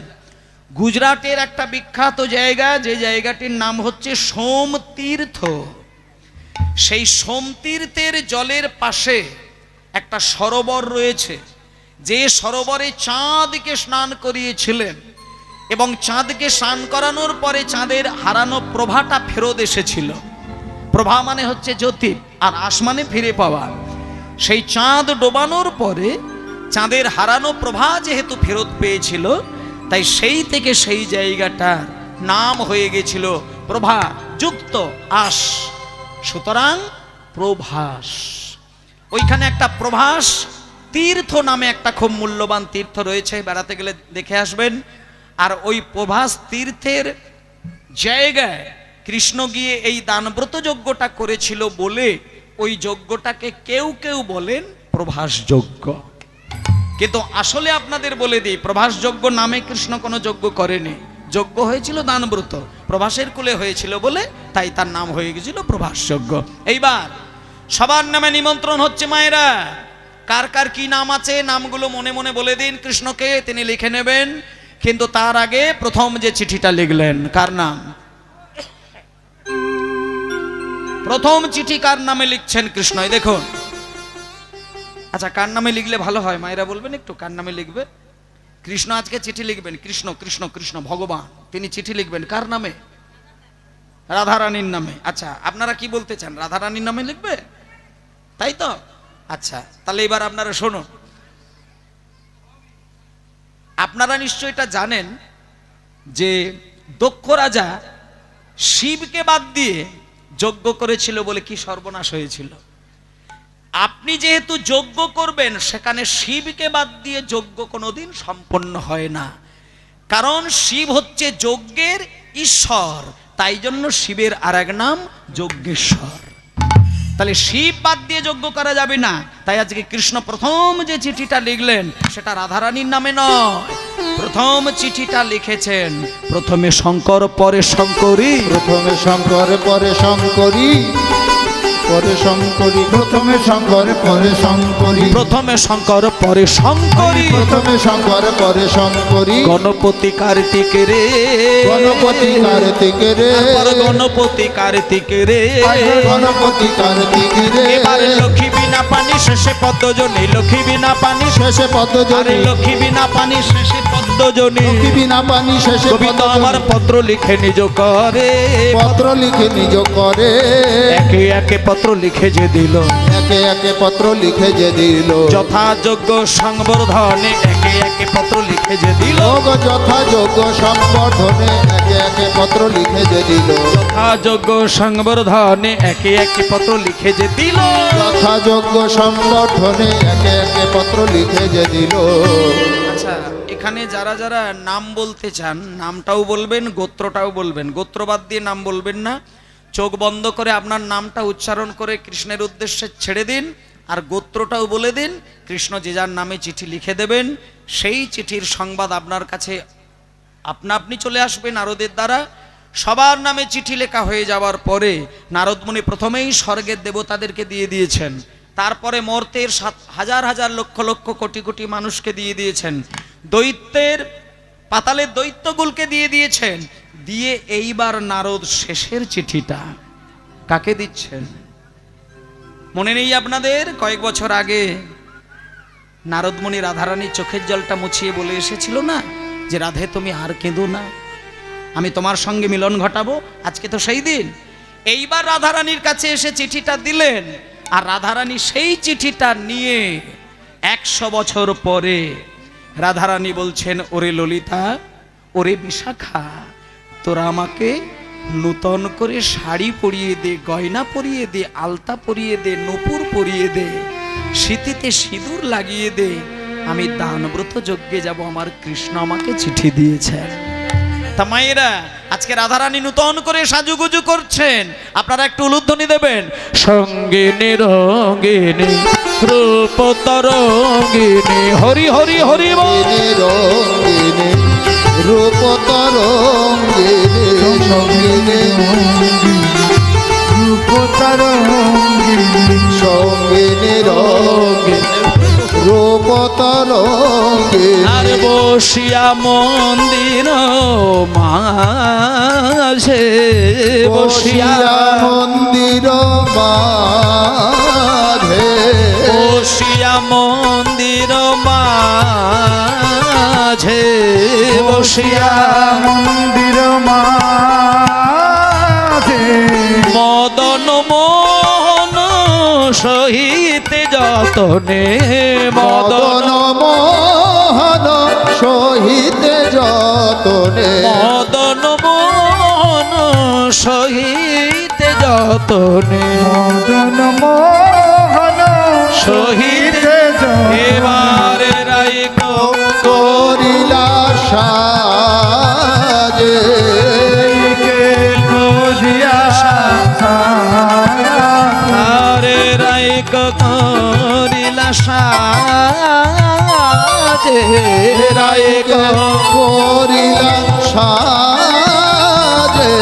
গুজরাটের একটা বিখ্যাত জায়গা, যে জায়গাটির নাম হচ্ছে সোমতীর্থ। সেই সোমতীর্থের জলের পাশে একটা সরোবর রয়েছে, যে সরোবরে চাঁদকে স্নান করিয়েছিলেন, এবং চাঁদকে স্নান করানোর পরে চাঁদের হারানো প্রভাটা ফেরত এসেছিল। প্রভা মানে হচ্ছে জ্যোতি, আর আসমানে ফিরে পাওয়া। সেই চাঁদ ডোবানোর পরে চাঁদের হারানো প্রভা যেহেতু ফেরত পেয়েছিল, তাই সেই থেকে সেই জায়গাটার নাম হয়ে গেছিল প্রভা যুক্ত আস, সুতরাং প্রভাস। ওইখানে একটা প্রভাস তীর্থ নামে একটা খুব মূল্যবান তীর্থ রয়েছে, বেড়াতে গেলে দেখে আসবেন। আর ওই প্রভাস তীর্থের জায়গায় কৃষ্ণ গিয়ে এই দানব্রত যজ্ঞটা করেছিল বলে ওই যজ্ঞটাকে কেউ কেউ বলেন প্রভাস যজ্ঞ। কিন্তু আসলে আপনাদের বলে দিই, প্রভাস যজ্ঞ নামে কৃষ্ণ কোনো যজ্ঞ করেনি, যজ্ঞ হয়েছিল দানব্রত, প্রভাসের কুলে হয়েছিল বলে তাই তার নাম হয়ে গেছিল প্রভাস যজ্ঞ। এইবার সবার নামে নিমন্ত্রণ হচ্ছে। মায়েরা কার কার কি নাম আছে নামগুলো মনে মনে বলে দিন কৃষ্ণকে, তিনি লিখে নেবেন। কিন্তু তার আগে প্রথম যে চিঠিটা লিখলেন, কার নাম? প্রথম চিঠি কার নামে লিখছেন কৃষ্ণ, দেখুন। আচ্ছা, কার নামে লিখলে ভালো হয় মায়েরা বলবেন একটু, কার নামে লিখবে? কৃষ্ণ আজকে চিঠি লিখবেন, কৃষ্ণ কৃষ্ণ কৃষ্ণ ভগবান, তিনি চিঠি লিখবেন কার নামে? রাধারানীর নামে। আচ্ছা, আপনারা কি বলতে চান, রাধারানীর নামে লিখবে? তাই তো, আচ্ছা, তাহলে এবার আপনারা শুনুন। আপনারা নিশ্চয়ই এটা জানেন যে দক্ষ রাজা শিবকে বাদ দিয়ে যজ্ঞ করেছিল বলে কি সর্বনাশ হয়েছিল। আপনি যেহেতু যজ্ঞ করবেন, সেখানে শিবকে বাদ দিয়ে যজ্ঞ কোনোদিন সম্পন্ন হয় না, কারণ শিব হচ্ছে যজ্ঞের ঈশ্বর, তাই জন্য শিবের আরেক নাম যজ্ঞেশ্বর। তাহলে শিব বাদ দিয়ে যজ্ঞ করা যাবে না। তাই আজকে কৃষ্ণ প্রথম যে চিঠিটা লিখলেন সেটা রাধারানীর নামে নয়, প্রথম চিঠিটা লিখেছেন প্রথমে শঙ্কর পরে শঙ্করী। প্রথমে শঙ্কর পরে শঙ্করী, পরে শঙ্করী, প্রথমে শঙ্কর পরে শঙ্করী, প্রথমে শঙ্কর পরে শঙ্করী, প্রথমে শঙ্কর পরে শঙ্করী। গণপতি কার্তিক রে, গণপতি কার্তিক রে, তারপর গণপতি কার্তিক রে, গণপতি কার্তিক রে। এবারে লক্ষ্মী বিনা পানি শেষে পদ্মজনী, লক্ষ্মী বিনা পানি শেষে আরে পদ্মজনী, লক্ষ্মী বিনা পানি শেষে পদ্মজনী। লক্ষ্মী বিনা পানি শেষে কবিতা আমার পদ্মজনী। পত্র লিখে নিজ করে, পত্র লিখে নিজ করে, একে একে পত্র লিখে যে দিল, একে একে পত্র লিখে যে দিল। যথাযোগ্য সংবর্ধনে একে একে পত্র লিখে যে দিল, লোক যথাযোগ্য সম্বর্ধনে একে একে পত্র লিখে যে দিল। যথাযোগ্য সংবর্ধনে একে একে পত্র লিখে যে দিল। যথাযোগ্য সম্বর্ধনে একে একে পত্র লিখে যে দিল। আচ্ছা, এখানে যারা যারা নাম বলতে চান নামটাও বলবেন, গোত্রটাও বলবেন, গোত্র বাদ দিয়ে নাম বলবেন না। চোখ বন্ধ করে আপনার নামটা উচ্চারণ করে কৃষ্ণের উদ্দেশ্যে ছেড়ে দিন, আর গোত্রটাও বলে দিন। কৃষ্ণ যে যার নামে চিঠি লিখে দেবেন, সেই চিঠির সংবাদ আপনার কাছে আপনা আপনি চলে আসবে নারদের দ্বারা। সবার নামে চিঠি লেখা হয়ে যাওয়ার পরে নারদমুনি প্রথমেই স্বর্গের দেবতাদেরকে দিয়ে দিয়েছেন, তারপরে মর্তের হাজার হাজার লক্ষ লক্ষ কোটি কোটি মানুষকে দিয়ে দিয়েছেন, দৈত্যের পাতালের দৈত্যগুলকে দিয়ে দিয়েছেন, দিয়ে এইবার নারদ শেষের চিঠিটা কাকে দিচ্ছেন মনে নেই আপনাদের? কয়েক বছর আগে নারদমুনি রাধারানীর চোখের জলটা মুছিয়ে বলে এসেছিল না যে রাধে তুমি আর কেঁদো না, আমি তোমার সঙ্গে মিলন ঘটাবো। আজকে তো সেই দিন। এইবার রাধারানীর কাছে এসে চিঠিটা দিলেন, আর রাধারানী সেই চিঠিটা নিয়ে 100 বছর পরে রাধারানী বলছেন, ওরে ললিতা, ওরে বিশাখা, তোরা আমাকে নূতন করে শাড়ি পরিয়ে দে, গয়না পরিয়ে দে, আলতা পরিয়ে দে, নূপুর পরিয়ে দে, স্মৃতিতে সিঁদুর লাগিয়ে দে, আমি দানব্রত যজ্ঞে যাব। আমার কৃষ্ণ আমাকে চিঠি দিয়েছেন। তা মায়েরা, আজকে রাধারানী নূতন করে সাজুগুজু করছেন, আপনারা একটু উলুধ্বনি দেবেন। সঙ্গিনী রঙ্গিনী রূপ তরঙ্গিনী, হরি হরি হরি বল। রঙ্গিনী রূপ তরঙ্গিনী, সঙ্গিনী রূপ তরঙ্গিনী, সঙ্গিনী রঙ্গিনী রূপ তরঙ্গিনী। আর বসিয়া মন্দির মাঝে, বসিয়া মন্দির মাঝে, বসিয়া মন্দির মাঝে, বসিয়া মন্দির মাঝে, মদন মোহন সহিত যতনে, মদন মোহন সহিত যতনে, মদন মোহন সহিত যতনে, মদন মোহন সহিত এবারে রাই করিলা সাজে, আরে রাই করিলা সাজে, রাই করিলা সাজে,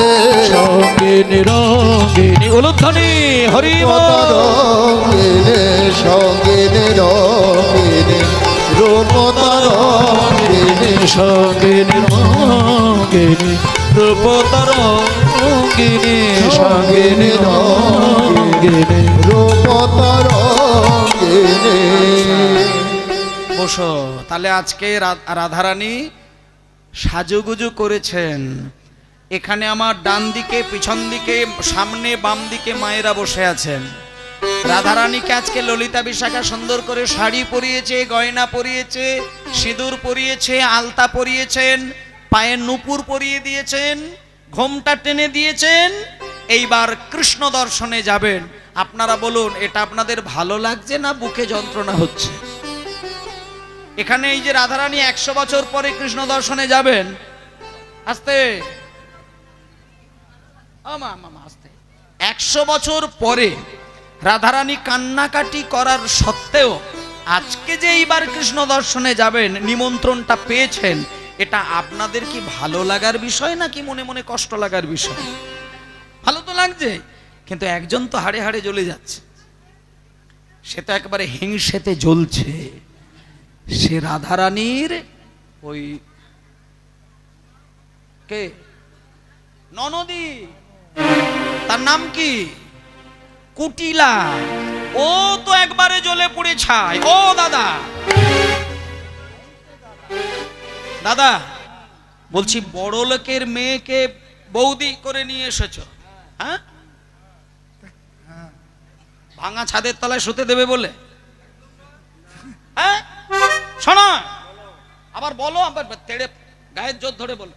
সঙ্গিনী রঙ্গিনী, উলুধ্বনি হরি বল। রঙ্গিনী সঙ্গিনী রঙ্গিনী রূপ তরঙ্গিনী, সঙ্গিনী রঙ্গিনী রূপ তরঙ্গিনী, সঙ্গিনী রঙ্গিনী রূপ তরঙ্গিনী। বসো। তাহলে আজকে রাধারানী সাজুগুজু করেছেন। এখানে আমার ডান দিকে, পিছন দিকে, সামনে বাম দিকে মায়েরা বসে আছেন। রাধারানীকে আজকে ললিতা বিশাখা সুন্দর করে শাড়ি পরিয়েছে, গয়না পরিয়েছে, সিঁদুর পরিয়েছে, আলতা পরিয়েছেন, পায়ে নূপুর পরিয়ে দিয়েছেন, ঘোমটা টেনে দিয়েছেন। এইবার কৃষ্ণ দর্শনে যাবেন। আপনারা বলুন, এটা আপনাদের ভালো লাগছে না বুকে যন্ত্রণা হচ্ছে? এখানে এই যে রাধারানী 100 বছর পরে কৃষ্ণ দর্শনে যাবেন, আস্তে আস্তে, 100 বছর পরে রাধারানী কান্নাকাটি করার সত্ত্বেও আজকে যে এইবার কৃষ্ণ দর্শনে যাবেন, নিমন্ত্রণটা পেয়েছেন, এটা আপনাদের কি ভালো লাগার বিষয় নাকি মনে মনে কষ্ট লাগার বিষয়? ভালো তো লাগছে, কিন্তু একজন তো হাড়ে হাড়ে জ্বলে যাচ্ছে, সে তো একবারে হিংসেতে জ্বলছে। সে রাধারানীর ওই কে ননদী, তার নাম কি? কুটিলা। ও তো একবারে জ্বলে পুড়ে ছাই। ও দাদা, দাদা বলছি, বড় লোকের মেয়েকে বৌদি করে নিয়ে এসেছো, হ্যাঁ? ভাঙা ছাদের তলায় শুতে দেবে বলে? হ্যাঁ, শোনো, আবার বলো, আবার তেড়ে গায়ের জোর ধরে বলো।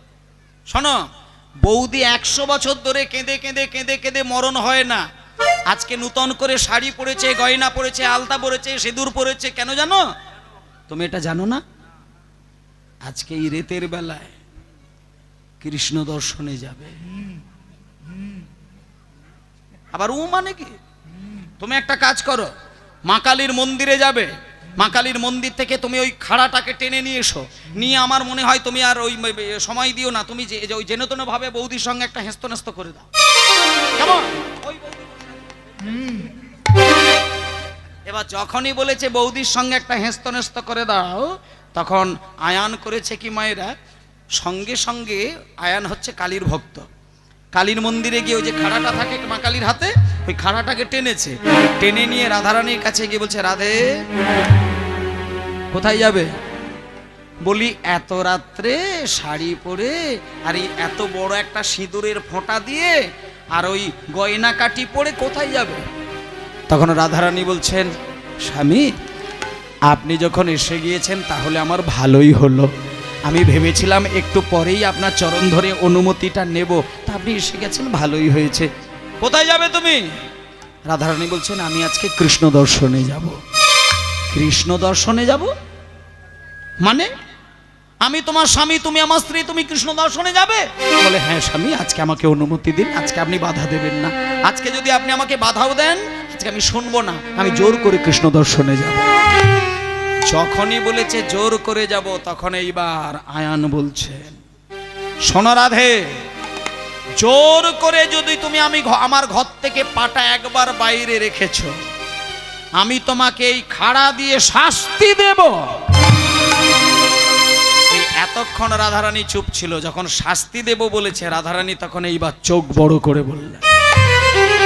শোনো, বৌদি 100 বছর ধরে কেঁদে কেঁদে কেঁদে কেঁদে মরণ হয় না। আজকে নূতন করে শাড়ি পরেছে, গয়না পরেছে, আলতা পরেছে, সিঁদুর পরেছে। কেন জানো? তুমি এটা জানো না? আজকে এই রাতের বেলায় কৃষ্ণ দর্শনে যাবে। আবার ও মানে কি? তুমি একটা কাজ করো, মা কালীর মন্দিরে যাবে, মা কালীর মন্দির থেকে তুমি ওই খাড়াটাকে টেনে নিয়ে এসো। নিয়ে আমার মনে হয় তুমি আর ওই সময় দিও না, তুমি যে ওই যেন তেন ভাবে বৌদির সঙ্গে একটা হেস্তনেস্ত করে দাও, কেমন? এবার যখনই বলেছে বৌদির সঙ্গে একটা হেস্তনেস্ত করে দাও, তখন আয়ান করেছে কি মায়েরা, সঙ্গে সঙ্গে আয়ান হচ্ছে কালীর ভক্ত। কালীর মন্দিরে গিয়ে ওই যে খাড়াটা থাকে মা কালীর হাতে, ওই খাড়াটাকে টেনেছে, টেনে নিয়ে রাধারানীর কাছে গিয়ে বলছে, রাধে কোথায় যাবে? বলি, এত রাত্রে শাড়ি পরে আর এই এত বড় একটা সিঁদুরের ফোঁটা দিয়ে আর ওই গয়না কাটি পরে কোথায় যাবে? তখন রাধারানী বলছেন, স্বামী আপনি যখন এসে গিয়েছেন তাহলে আমার ভালোই হলো। আমি ভেবেছিলাম একটু পরেই আপনার চরণ ধরে অনুমতিটা নেব, তা আপনি এসে গেছেন, ভালোই হয়েছে। কোথায় যাবে তুমি? রাধারানী বলছেন, আমি আজকে কৃষ্ণ দর্শনে যাব। কৃষ্ণ দর্শনে যাব মানে? আমি তোমার স্বামী, তুমি আমার স্ত্রী, তুমি কৃষ্ণ দর্শনে যাবে? বলে, হ্যাঁ স্বামী, আজকে আমাকে অনুমতি দিন, আজকে আপনি বাধা দেবেন না। আজকে যদি আপনি আমাকে বাধাও দেন, আজকে আমি শুনবো না, আমি জোর করে কৃষ্ণ দর্শনে যাব। যখনই বলেছে জোর করে যাব, তখন এইবার আয়ান বলছেন, শোনো রাধে, জোর করে যদি তুমি আমার ঘর থেকে পাটা একবার বাইরে রেখেছো, আমি তোমাকে এই খাড়া দিয়ে শাস্তি দেব। এই এতক্ষণ রাধারানী চুপ ছিল, যখন শাস্তি দেব বলেছে রাধারানী, তখন এইবার চোখ বড় করে বললেন,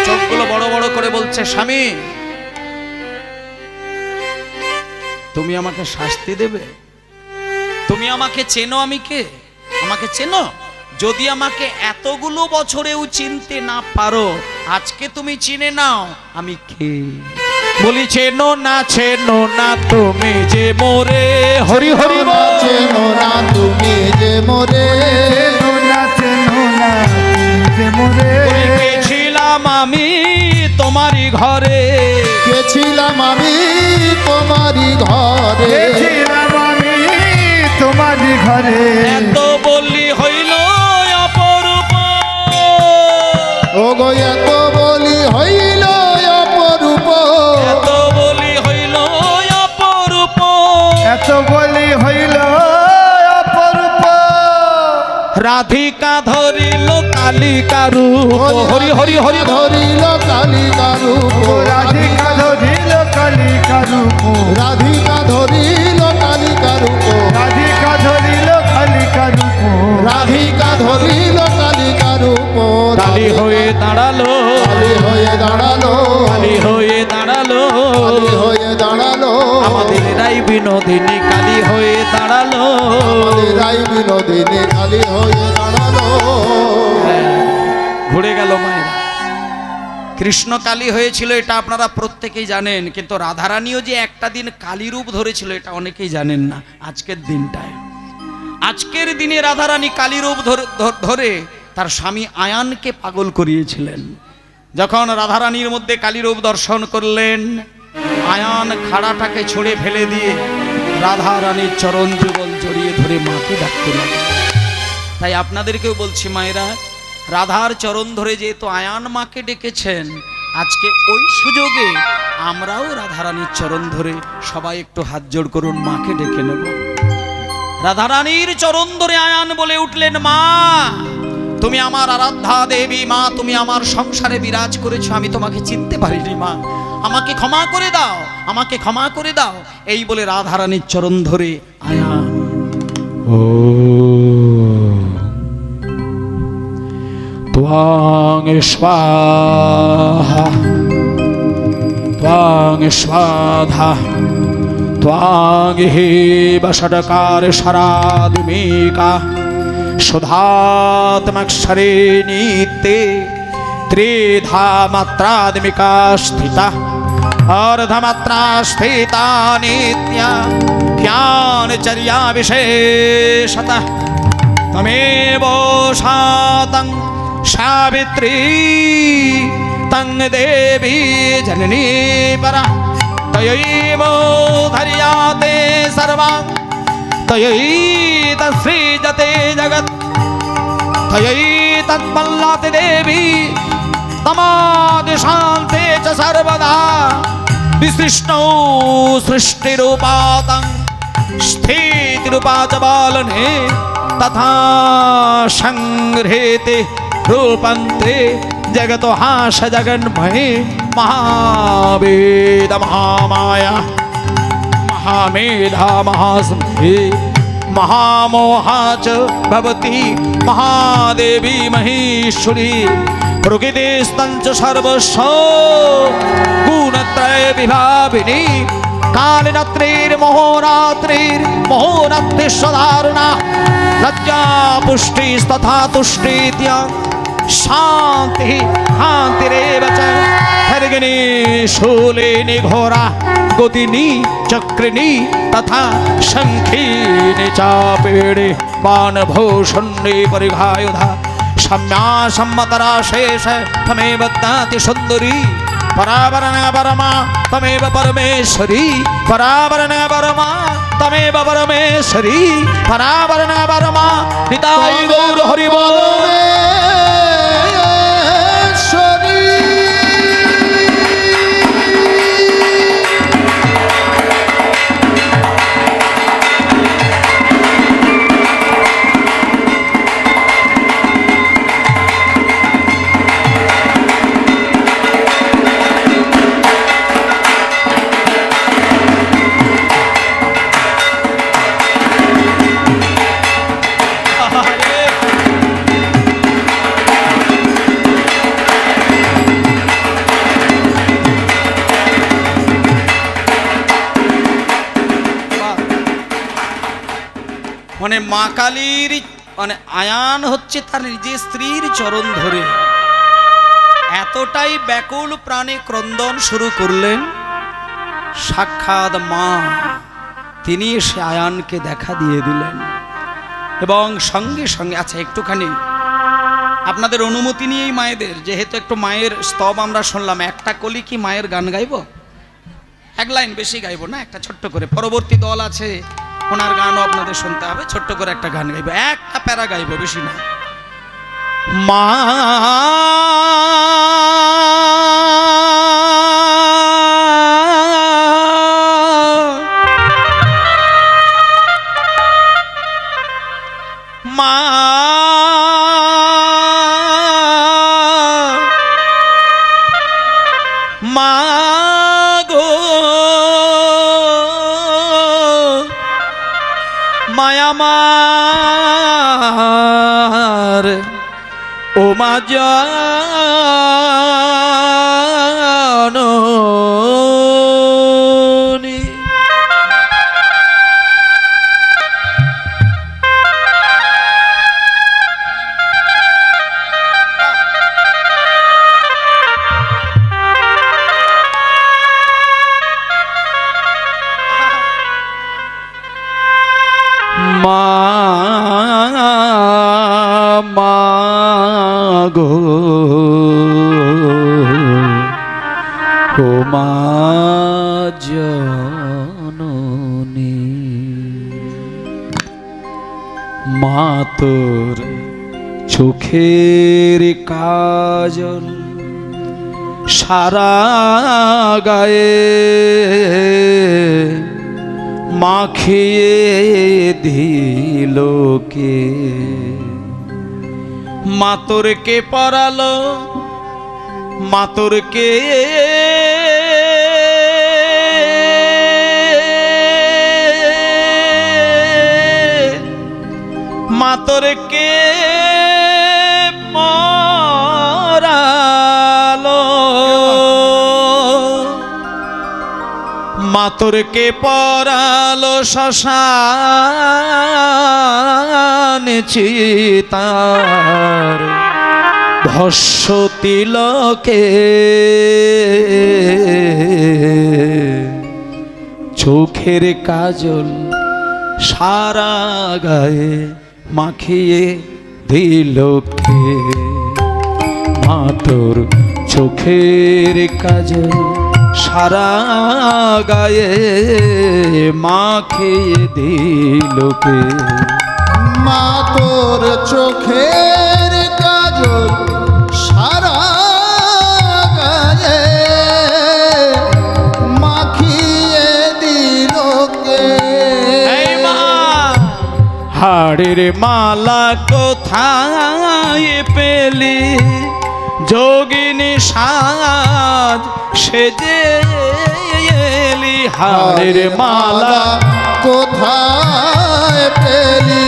চোখগুলো বড় বড় করে বলছে, স্বামী তুমি আমাকে শাস্তি দেবে? তুমি আমাকে চেনো, আমি কে? আমাকে চেনো? যদি আমাকে এতগুলো বছরেও চিনতে না পারো, আজকে তুমি চিনে নাও আমি কে। বলি, চেনো না তুমি যে মোরে, হরি হরি বল। চেনো না তুমি যে মোরে, চেনো না তুমি যে মোরে। গেছিলাম আমি তোমারই ঘরে, গেছিলাম আমি তোমারই ঘরে, গেছিলাম আমি তোমারই ঘরে। এত বলি হইল অপরূপ, ও গো এত বলি হইল অপরূপ, এত বলি হইল অপরূপ, এত বলি হইল অপরূপ। রাধিকা ধরিল কালিকা রূপ, হরি হরি হরি ধরিল কালিকা রূপ, রাধিকা ধরিল কালিকা রূপ, রাধিকা ধরিল কালিকা রূপ, রাধিকা ধরিল কালিকা রূপ, রাধিকা ধরিল কালিকা রূপ। কালী হয়ে দাঁড়ালো, কালী হয়ে দাঁড়ালো, কালী হয়ে দাঁড়ালো, কালী হয়ে দাঁড়ালো, আমাদের রাই বিনোদিনী কালী হয়ে দাঁড়ালো, আমাদের রাই বিনোদিনী কালী হয়ে দাঁড়ালো। ঘুরে গেল মায়েরা। কৃষ্ণ কালী হয়েছিল এটা আপনারা প্রত্যেকেই জানেন, কিন্তু রাধারানীও যে একটা দিন কালী রূপ ধরেছিল এটা অনেকেই জানেন না। আজকের দিনটায়, আজকের দিনে রাধারানী কালী রূপ ধরে তার স্বামী আয়ানকে পাগল করিয়েছিলেন। যখন রাধারানীর মধ্যে কালী রূপ দর্শন করলেন, আয়ান খাড়াটাকে ছুঁড়ে ফেলে দিয়ে রাধারানীর চরণ যুগল জড়িয়ে ধরে মাকে ডাকতে লাগলেন। তাই আপনাদেরকেও বলছি মায়েরা, রাধার চরণ ধরে যেহেতু আয়ান মাকে ডেকেছেন, আজকে ওই সুযোগে আমরাও রাধারানীর চরণ ধরে সবাই একটু হাত জোড় করুন, মাকে ডেকে নেব। রাধারানীর চরণ ধরে আয়ান বলে উঠলেন, মা তুমি আমার আরাধ্যা দেবী, মা তুমি আমার সংসারে বিরাজ করেছো, আমি তোমাকে চিনতে পারিনি, মা আমাকে ক্ষমা করে দাও, আমাকে ক্ষমা করে দাও। এই বলে রাধারানীর চরণ ধরে আয়ান ও ত্বং স্বাহা ত্বং স্বাধা ত্বং হে বষটকার শরাদিমেকা সুধাত্মক্ষরে নিত্যে ত্রিধা মাত্রাদিমিকা স্থিতা अर्धमात्रा स्थिता नित्या ज्ञानचर्या विशेषतः तमेव शातं सावित्री तं देवी जननी परा तयैव धर्याते सर्वां तयैतसृजते जगत् तयैतन्मल्लाते देवी तमादिशान्ते च सर्वदा विसृष्टौ सृष्टिरूपातं स्थितिरूपा च बालने तथा संगृहेते रूपन्ते जगतो हास जगन्मये महावेद महामाया महामेधा महासंहि महामोहा च भवति महादेवी महेश्वरी प्रकृतिस्तंच सर्वस्व गुणत्रय विभाविनी कालरात्रिर्महोरात्रिर्महोरात्रिस्वधारणा लज्जा पुष्टिस्तथा तुष्टित्या शान्तिः शान्तिरेव च खड्गिनी शूलिनी घोरा गतिनी चक्रिणी तथा शङ्खिनी चापेडे बाणभूषणे परिघायुधा सम्या सम्मतरा शेष तमेव दाति सुंदरी परावरण परमा तमेव परमेश्वरी परावरण परमा तमेव परमेश्वरी परावरण परमा निताय गौर हरि बोल। মানে মা কালীর মানে আয়ান হচ্ছে তার নিজের স্ত্রীর চরণ ধরে এতটাই ব্যাকুল প্রাণে ক্রন্দন শুরু করলেন, সাক্ষাৎ মা তিনি এসে আয়ানকে দেখা দিয়ে দিলেন এবং সঙ্গে সঙ্গে আচ্ছা একটুখানি আপনাদের অনুমতি নিয়েই মায়েদের, যেহেতু একটু মায়ের স্তব আমরা শুনলাম, একটা কলি কি মায়ের গান গাইব? এক লাইন, বেশি গাইব না, একটা ছোট্ট করে। পরবর্তী দল আছে ওনার গানও আপনাদের শুনতে হবে, ছোট্ট করে একটা গান গাইব, একটা প্যারা গাইব, বেশি না। মা মা মা গো মায়ামার ও মা জাননী গো ও মা জননী, মা তোর চোখের কাজল সারা গায়ে মাখিয়ে দিল কে, মা তোর কে পরালো, মা তোর কে মা তোর কে পরালো, মা তোর কে পরালো শ্মশান চিতার ভস্য তিলকে, চোখের কাজল সারা গায়ে মাখিয়ে দিল কে, মা তোর চোখের কাজল সারা গায়ে মাখিয়ে দিল কে, মা তোর চোখের কাজল সারা গায়ে মাখিয়ে দিল কে। হাড়ের মালা কোথায় পেলি, যোগিনী সাজ সেজে এলি, হাড়ের মালা কোথায় পেলি,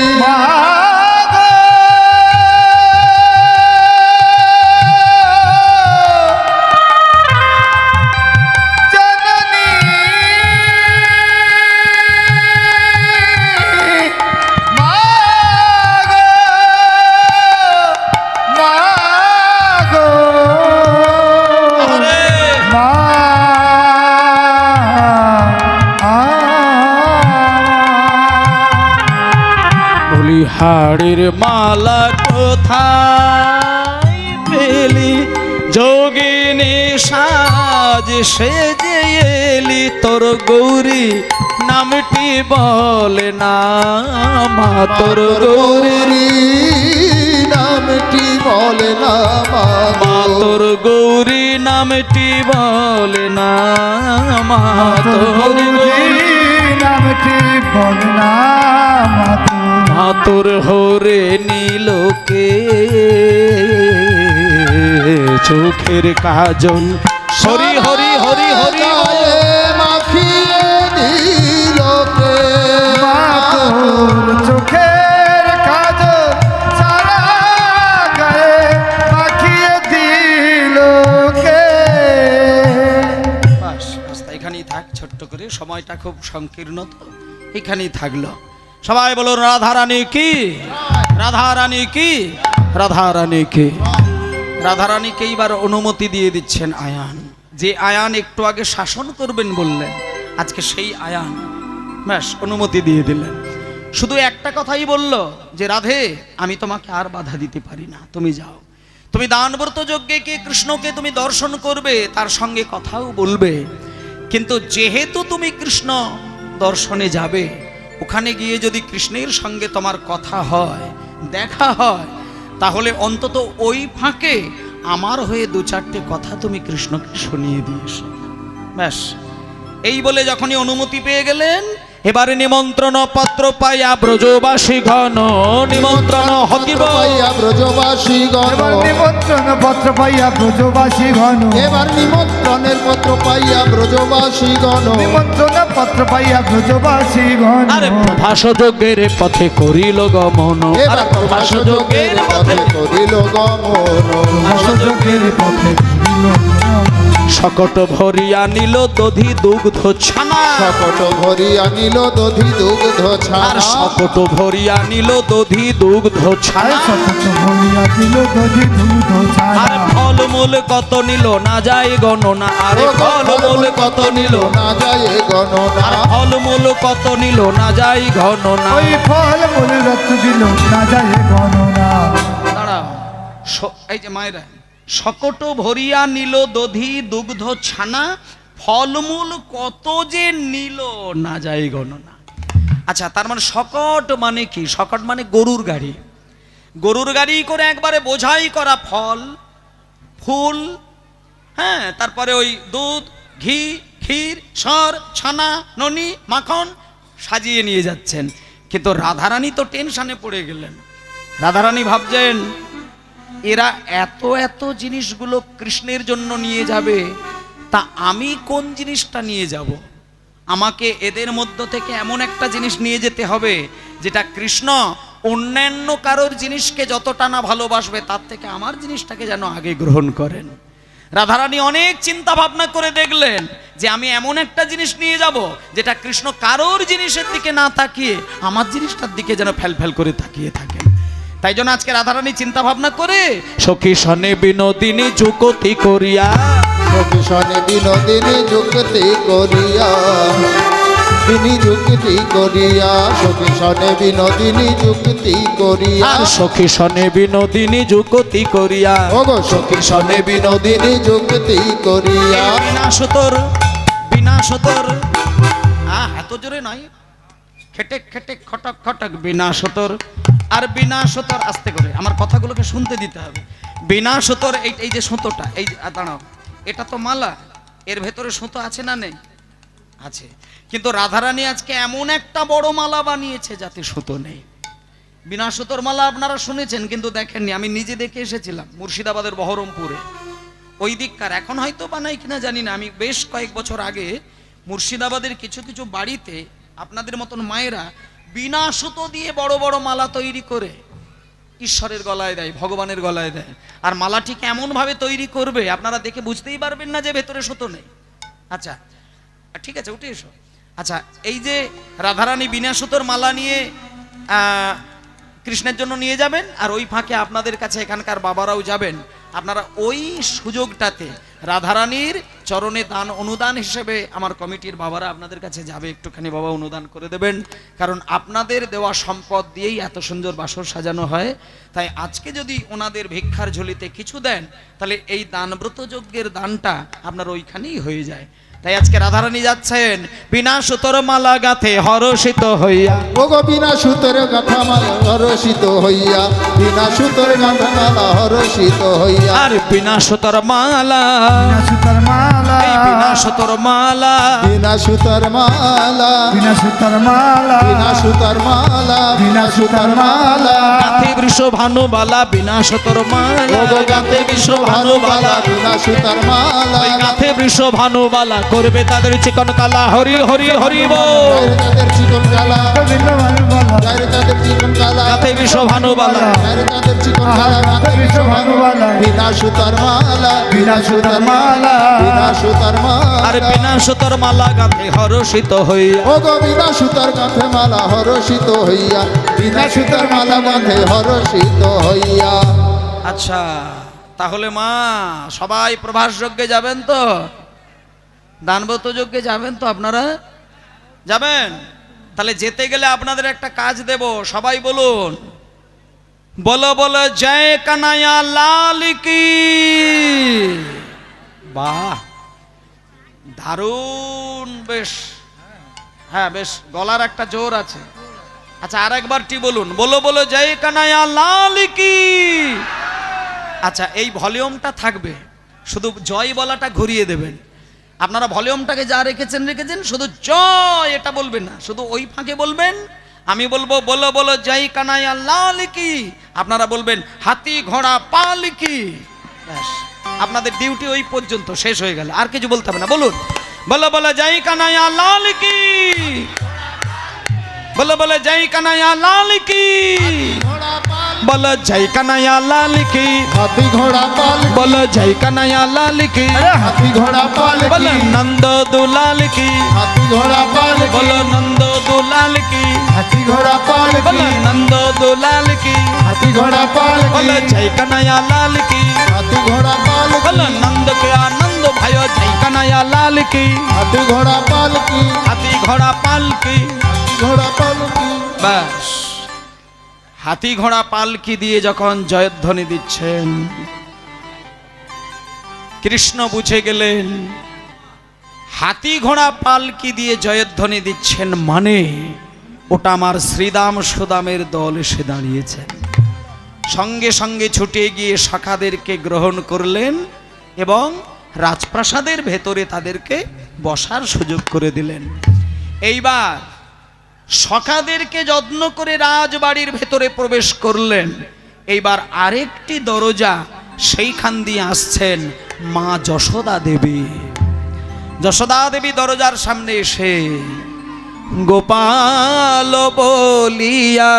হাড়ের মালা কোথায় পেলি, যোগিনী সাজ সেজে এলি, তোর গৌরী নামটি বলে না, মা তোর গৌরী নামটি বলে না, মা তোর গৌরী নামটি বলে না, মা তোর গৌরী নামটি বলে না, মা তোর হরে নীলকে, চোখের কাজল হরি হরি হরি হরি মাখিয়ে দিল কে, মা তোর চোখের কাজল সারা গায়ে মাখিয়ে দিল কে। বাস রাস্তা এখানেই থাক, ছোট্ট করে, সময়টা খুব সংকীর্ণ তো এখানেই থাকলো। সবাই বলো রাধারানী কি, রাধারানী কি, রাধারানী কি। রাধারানীকে এইবার অনুমতি দিয়ে দিচ্ছেন আয়ান, যে আয়ান একটু আগে শাসন করবেন বললেন, আজকে সেই আয়ান ব্যাস অনুমতি দিয়ে দিলেন। শুধু একটা কথাই বলল যে রাধে আমি তোমাকে আর বাধা দিতে পারি না, তুমি যাও, তুমি দানব্রত যজ্ঞে কে কৃষ্ণকে তুমি দর্শন করবে, তার সঙ্গে কথাও বলবে, কিন্তু যেহেতু তুমি কৃষ্ণ দর্শনে যাবে, ওখানে গিয়ে যদি কৃষ্ণের সঙ্গে তোমার কথা হয়, দেখা হয়, তাহলে অন্তত ওই ফাঁকে আমার হয়ে দু চারটে কথা তুমি কৃষ্ণকে শুনিয়ে দিয়েছ। ব্যাস এই বলে যখনই অনুমতি পেয়ে গেলেন, এবারে নিমন্ত্রণ পত্র পাইয়া ব্রজবাসী ঘন, নিমন্ত্রণ হতিব পাইয়া ব্রজবাসী গণ, নিমন্ত্রণ পত্র পাইয়া ব্রজবাসী ঘন, এবার নিমন্ত্রণের পত্র পাইয়া ব্রজবাসী গণ, নিমন্ত্রণ পত্র পাইয়া ব্রজবাসী ঘন, আরে প্রভাস যজ্ঞের পথে করিল গমন, এবার প্রভাস যজ্ঞের পথে করিল গমন, যজ্ঞের পথে করিল গমন, শকট ভরিয়া নিল দধি দুগ্ধ ছানা, শকট ভরিয়া নিল দধি দুগ্ধ আর ছানা, শকট ভরিয়া নিল দধি দুগ্ধ ছানা, শকট ভরিয়া দিল দধি দুগ্ধ ছানা, আর ফলমূল কত নিল না যায় গণনা, আরে ফলমূল কত নিল না যায় গণনা, আর ফলমূল কত নিল না যায় গণনা। ওই ফল মূল রত্ন দিল না যায় গণনা। দাঁড়াও, এই যে মায়েরা, শকট ভরিয়া নিল দধি দুগ্ধ ছানা, ফলমূল কত যে নিল না যায় গণনা। আচ্ছা, তার মানে শকট মানে কি? শকট মানে গরুর গাড়ি। গরুর গাড়ি করে একবারে বোঝাই করা ফল ফুল, হ্যাঁ, তারপরে ওই দুধ ঘি ক্ষীর সর ছানা ননি মাখন সাজিয়ে নিয়ে যাচ্ছেন। কিন্তু রাধারানী তো টেনশনে পড়ে গেলেন। রাধারানী ভাবছেন এরা এত এত জিনিসগুলো কৃষ্ণের জন্য নিয়ে যাবে, তা আমি কোন জিনিসটা নিয়ে যাব? আমাকে এদের মধ্য থেকে এমন একটা জিনিস নিয়ে যেতে হবে যেটা কৃষ্ণ অন্যান্য কারোর জিনিসকে যতটা না ভালোবাসবে তার থেকে আমার জিনিসটাকে যেন আগে গ্রহণ করেন। রাধারানী অনেক চিন্তা ভাবনা করে দেখলেন যে আমি এমন একটা জিনিস নিয়ে যাব যেটা কৃষ্ণ কারোর জিনিসের দিকে না তাকিয়ে আমার জিনিসটার দিকে যেন ফেল করে তাকিয়ে থাকেন। তাই জন্য আজকে রাধারানী চিন্তা ভাবনা করে সখী সনে বিনোদিনী যুগতি করিয়া, সখী সনে বিনোদিনী যুক্তি করিয়া, যুক্তি করিয়া, সখী সনে বিনোদিনী যুক্তি করিয়া, আর সখী সনে বিনোদিনী যুগতি করিয়া, ওগো সখী সনে বিনোদিনী যুক্তি করিয়া, বিনাশতর এত জোরে নয়, খেটে খেটে খটক খটক বিনাশতর। আর বিনাশতর আস্তে করে আমার কথাগুলোকে শুনতে দিতে হবে। বিনাশতর এই যে সুতোটা, এই দাঁড়াও, এটা তো মালা, এর ভেতরে সুতো আছে না নেই? আছে। কিন্তু রাধারানী আজকে এমন একটা বড় মালা বানিয়েছে যাতে সুতো নেই। বিনা সুতোর মালা আপনারা শুনেছেন কিন্তু দেখেননি। আমি নিজে দেখে এসেছিলাম মুর্শিদাবাদের বহরমপুরে, ওই দিককার, এখন হয়তো বানাই কিনা জানি না। আমি বেশ কয়েক বছর আগে মুর্শিদাবাদের কিছু কিছু বাড়িতে আপনাদের মতন মায়েরা বিনা সুতো দিয়ে বড় বড় মালা তৈরি করে ঈশ্বরের গলায় দেয়, ভগবানের গলায় দেয়। আর মালাটি কেমন ভাবে তৈরি করবে আপনারা দেখে বুঝতেই পারবেন না যে ভেতরে সুতো নেই। আচ্ছা ঠিক আছে, উঠে এসো। আচ্ছা, এই যে রাধারানী বিনা সুতোর মালা নিয়ে কৃষ্ণের জন্য নিয়ে যাবেন, আর ওই ফাঁকে আপনাদের কাছে এখানকার বাবারাও যাবেন। আপনারা ওই সুযোগটাতে রাধারানীর চরণে দান অনুদান হিসেবে আমার কমিটির বাবারা আপনাদের কাছে যাবে, একটুখানি বাবা অনুদান করে দেবেন। কারণ আপনাদের দেওয়া সম্পদ দিয়েই এত সুন্দর বাসর সাজানো হয়। তাই আজকে যদি ওনাদের ভিক্ষার ঝুলিতে কিছু দেন তাহলে এই দানব্রত যজ্ঞের দানটা আপনার ওইখানেই হয়ে যায়। তাই আজকে রাধারানী যাচ্ছেন বিনা সুতোর মালা গাথে হরষিত হইয়া, ওগো বিনা সুতোর গাথা মালা হরষিত হইয়া, বিনা সুতোর গাথা মালা হরষিত হইয়া, আর বিনা সুতোর মালা, বিনা সুতার মালা, এই বিনা সুতোর মালা, বিনা সুতোর মালা, বিনা সুতার মালা, বিনা সুতোর মালা, বিনা সুতার মালা, গাথে বৃষ ভানুবালা বিনা সুতোর মালা, ওগো গাথে বিশ্ব ভানুবালা, বিনা সুতোর মালা, ওই গাথে বৃষ ভানুবালা করবে তাদের চিকন কালা। হরি হরি হরি বল। গায়ে তাদের চিকন কালা, গোবিন্দ ভানুবালা, গায়ে তাদের চিকন কালা, গাথে বৃষ ভানুবালা, গায়ে তাদের চিকন কালা, গাথে বিশ্ব ভানুবালা, বিনা সুতোর মালা, বিনা সুতার মালা, বিনা সুতোর মালা, আর বিনা সুতোর মালা গাথে হরষিত হইয়া, ওগো বিনা সুতোর গাথে মালা হরষিত হইয়া, বিনা সুতোর মালা গাথে হরষিত হইয়া। আচ্ছা, তাহলে মা সবাই প্রভাস যজ্ঞে যাবেন তো? দানব্রত যজ্ঞে যাবেন তো? আপনারা যাবেন? তাহলে যেতে গেলে আপনাদের একটা কাজ দেব, সবাই বলুন, বলো বলো জয় কানাইয়া লাল কি। বাহ, দারুণ, বেশ, হ্যাঁ বেশ, গলার একটা জোর আছে। আচ্ছা আরেকবারটি বলুন, বলো বলো জয় কানাইয়া লাল কি। আচ্ছা, এই ভলিউমটা থাকবে, শুধু জয় বলাটা ঘুরিয়ে দেবেন। আপনারা ভলিউমটাকে যা রেখেছেন শুধু জয় এটা বলবেন না, শুধু ওই ফাঁকে বলবেন। আমি বলবো বলো বলো জয় কানাইয়া লাল কি, আপনারা বলবেন হাতি ঘোড়া পাল কি। ব্যাস, আপনাদের ডিউটি ওই পর্যন্ত শেষ হয়ে গেল, আর কিছু বলতে হবে না। বলুন বলো বলো জয় কানাইয়া লাল কি, বলো বলো জয় কানাইয়া লাল কি, বলো জয় কানাইয়া লাল কি, হাতি ঘোড়া পাল, বলো জয় কানাইয়া লাল কি, হাতি ঘোড়া পাল, বলো নন্দ দুলাল কি, হাতি ঘোড়া পাল, বলো নন্দ দুলাল কি, হাতি ঘোড়া পাল, বলো নন্দ দুলাল কি, হাতি ঘোড়া পাল, বলো জয় কানাইয়া লাল কি, হাতি ঘোড়া পাল, বলো নন্দ के आनंद भयो जय कन्हैया लाल की, হাতি ঘোড়া পাল কি, हाथी घोड़ा पाल की। ঘোড়া পাল কি। बस হাতি ঘোড়া পালকি দিয়ে যখন জয়ধ্বনি দিচ্ছেন, কৃষ্ণ বুঝে গেলেন হাতি ঘোড়া পালকি দিয়ে জয়ধ্বনি দিচ্ছেন মানে ওটা আমার শ্রীদাম সুদামের দল এসে দাঁড়িয়েছেন। সঙ্গে সঙ্গে ছুটে গিয়ে সখাদেরকে গ্রহণ করলেন এবং রাজপ্রাসাদের ভেতরে তাদেরকে বসার সুযোগ করে দিলেন। এইবার সখাদেরকে যত্ন করে রাজবাড়ির ভেতরে প্রবেশ করলেন। এইবার আরেকটি দরজা, সেইখান দিয়ে আসছেন মা যশোদা দেবী। যশোদা দেবী দরজার সামনে এসে গোপাল বলিয়া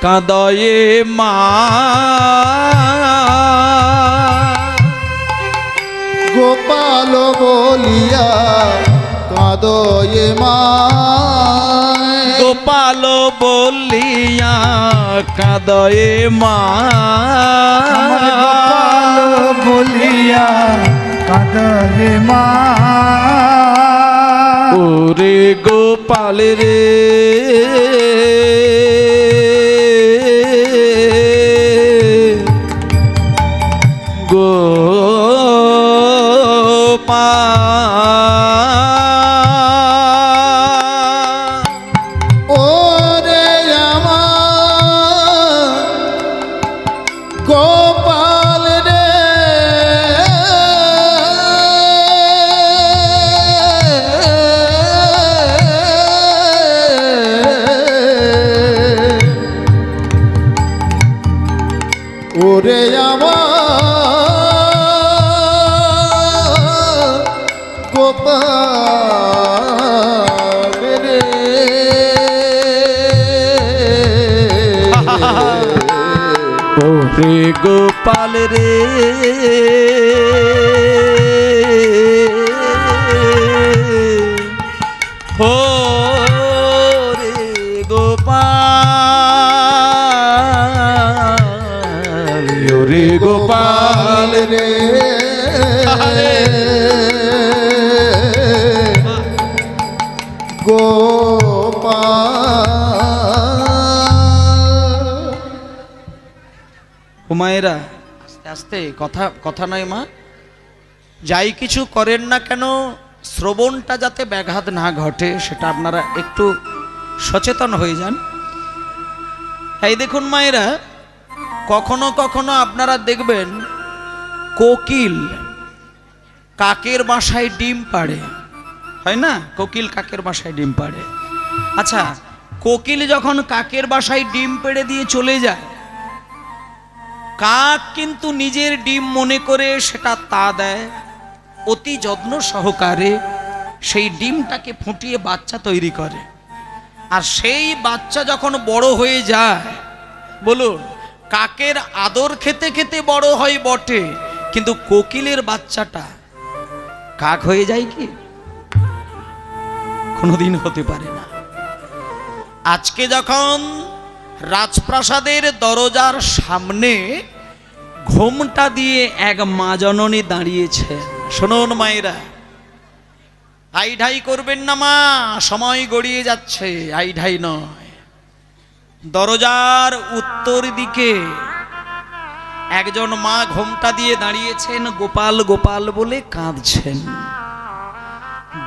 কাঁদয়ে মা, গোপাল বলিয়া কাঁদয়ে মা, গোপাল বলিয়া কাঁদয়ে মা, গোপাল বলিয়া কাঁদরে মা, ওরে গোপাল রে ওরে আমার গোপাল রে, ওরে আমার গোপাল রে, ওরে গোপাল রে ও রে গোপাল, ওরে গোপাল গোপাল রে গোপাল। হুমায়রা আস্তে আস্তে, কথা নয় মা, যাই কিছু করেন না কেন শ্রবণটা যাতে ব্যাঘাত না ঘটে সেটা আপনারা একটু সচেতন হয়ে যান। এই দেখুন মায়েরা, কখনো কখনো আপনারা দেখবেন কোকিল কাকের বাসায় ডিম পাড়ে, হয় না? কোকিল কাকের বাসায় ডিম পাড়ে। আচ্ছা, কোকিল যখন কাকের বাসায় ডিম পেড়ে দিয়ে চলে যায়, কাক কিন্তু নিজের ডিম মনে করে সেটা তা দেয়, অতি যত্ন সহকারে সেই ডিমটাকে ফুটিয়ে বাচ্চা তৈরি করে। আর সেই বাচ্চা যখন বড় হয়ে যায়, বলুন, কাকের আদর খেতে খেতে বড় হয় বটে, কিন্তু কোকিলের বাচ্চাটা কাক হয়ে যায় কি? কোনোদিন হতে পারে না। আজকে যখন রাজপ্রাসাদের দরজার সামনে ঘোমটা দিয়ে এক মা জননী দাঁড়িয়েছে, শুনুন মায়েরা, আইঢাই করবেন না মা, সময় গড়িয়ে যাচ্ছে, আইঢাই নয়। দরজার উত্তর দিকে একজন মা ঘোমটা দিয়ে দাঁড়িয়েছেন, গোপাল গোপাল বলে কাঁদছেন।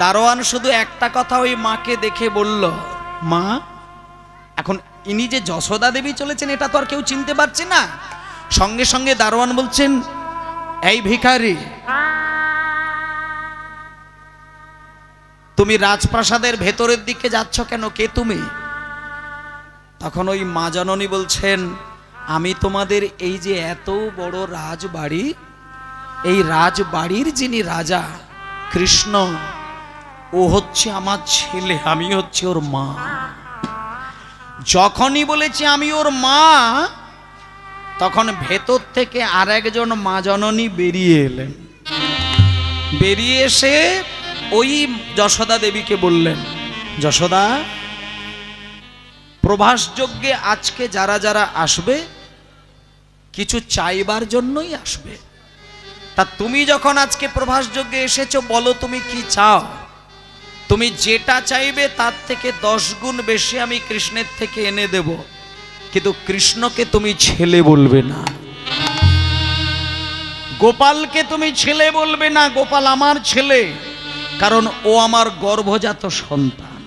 দারোয়ান শুধু একটা কথা ওই মাকে দেখে বলল, মা, এখন ইনি যে যশোদা দেবী চলেছেন এটা তো আর কেউ চিনতে পারছে না। সঙ্গে সঙ্গে দারোয়ান বলছেন, এই ভিখারি, তুমি রাজপ্রাসাদের ভেতরের দিকে যাচ্ছ কেন? কে তুমি? তখন ওই মা জননী বলছেন, আমি তোমাদের এই যে এত বড় রাজবাড়ি, এই রাজবাড়ির যিনি রাজা কৃষ্ণ, ও হচ্ছে আমার ছেলে, আমি হচ্ছে ওর মা। যখনই বলেছি আমি ওর মা, তখন ভেতর থেকে আর একজন মা জননী বেরিয়ে এলেন। বেরিয়ে এসে ওই যশোদা দেবীকে বললেন, যশোদা, প্রভাস যজ্ঞে আজকে যারা যারা আসবে কিছু চাইবার জন্যই আসবে। তা তুমি যখন আজকে প্রভাস যজ্ঞে এসেছো, বলো তুমি কি চাও? তুমি যেটা চাইবে তার থেকে 10 গুণ বেশি আমি কৃষ্ণের থেকে এনে দেব, কিন্তু কৃষ্ণকে তুমি ছেলে বলবে না, গোপালকে তুমি ছেলে বলবে না। গোপাল আমার ছেলে, কারণ ও আমার গর্ভজাত সন্তান।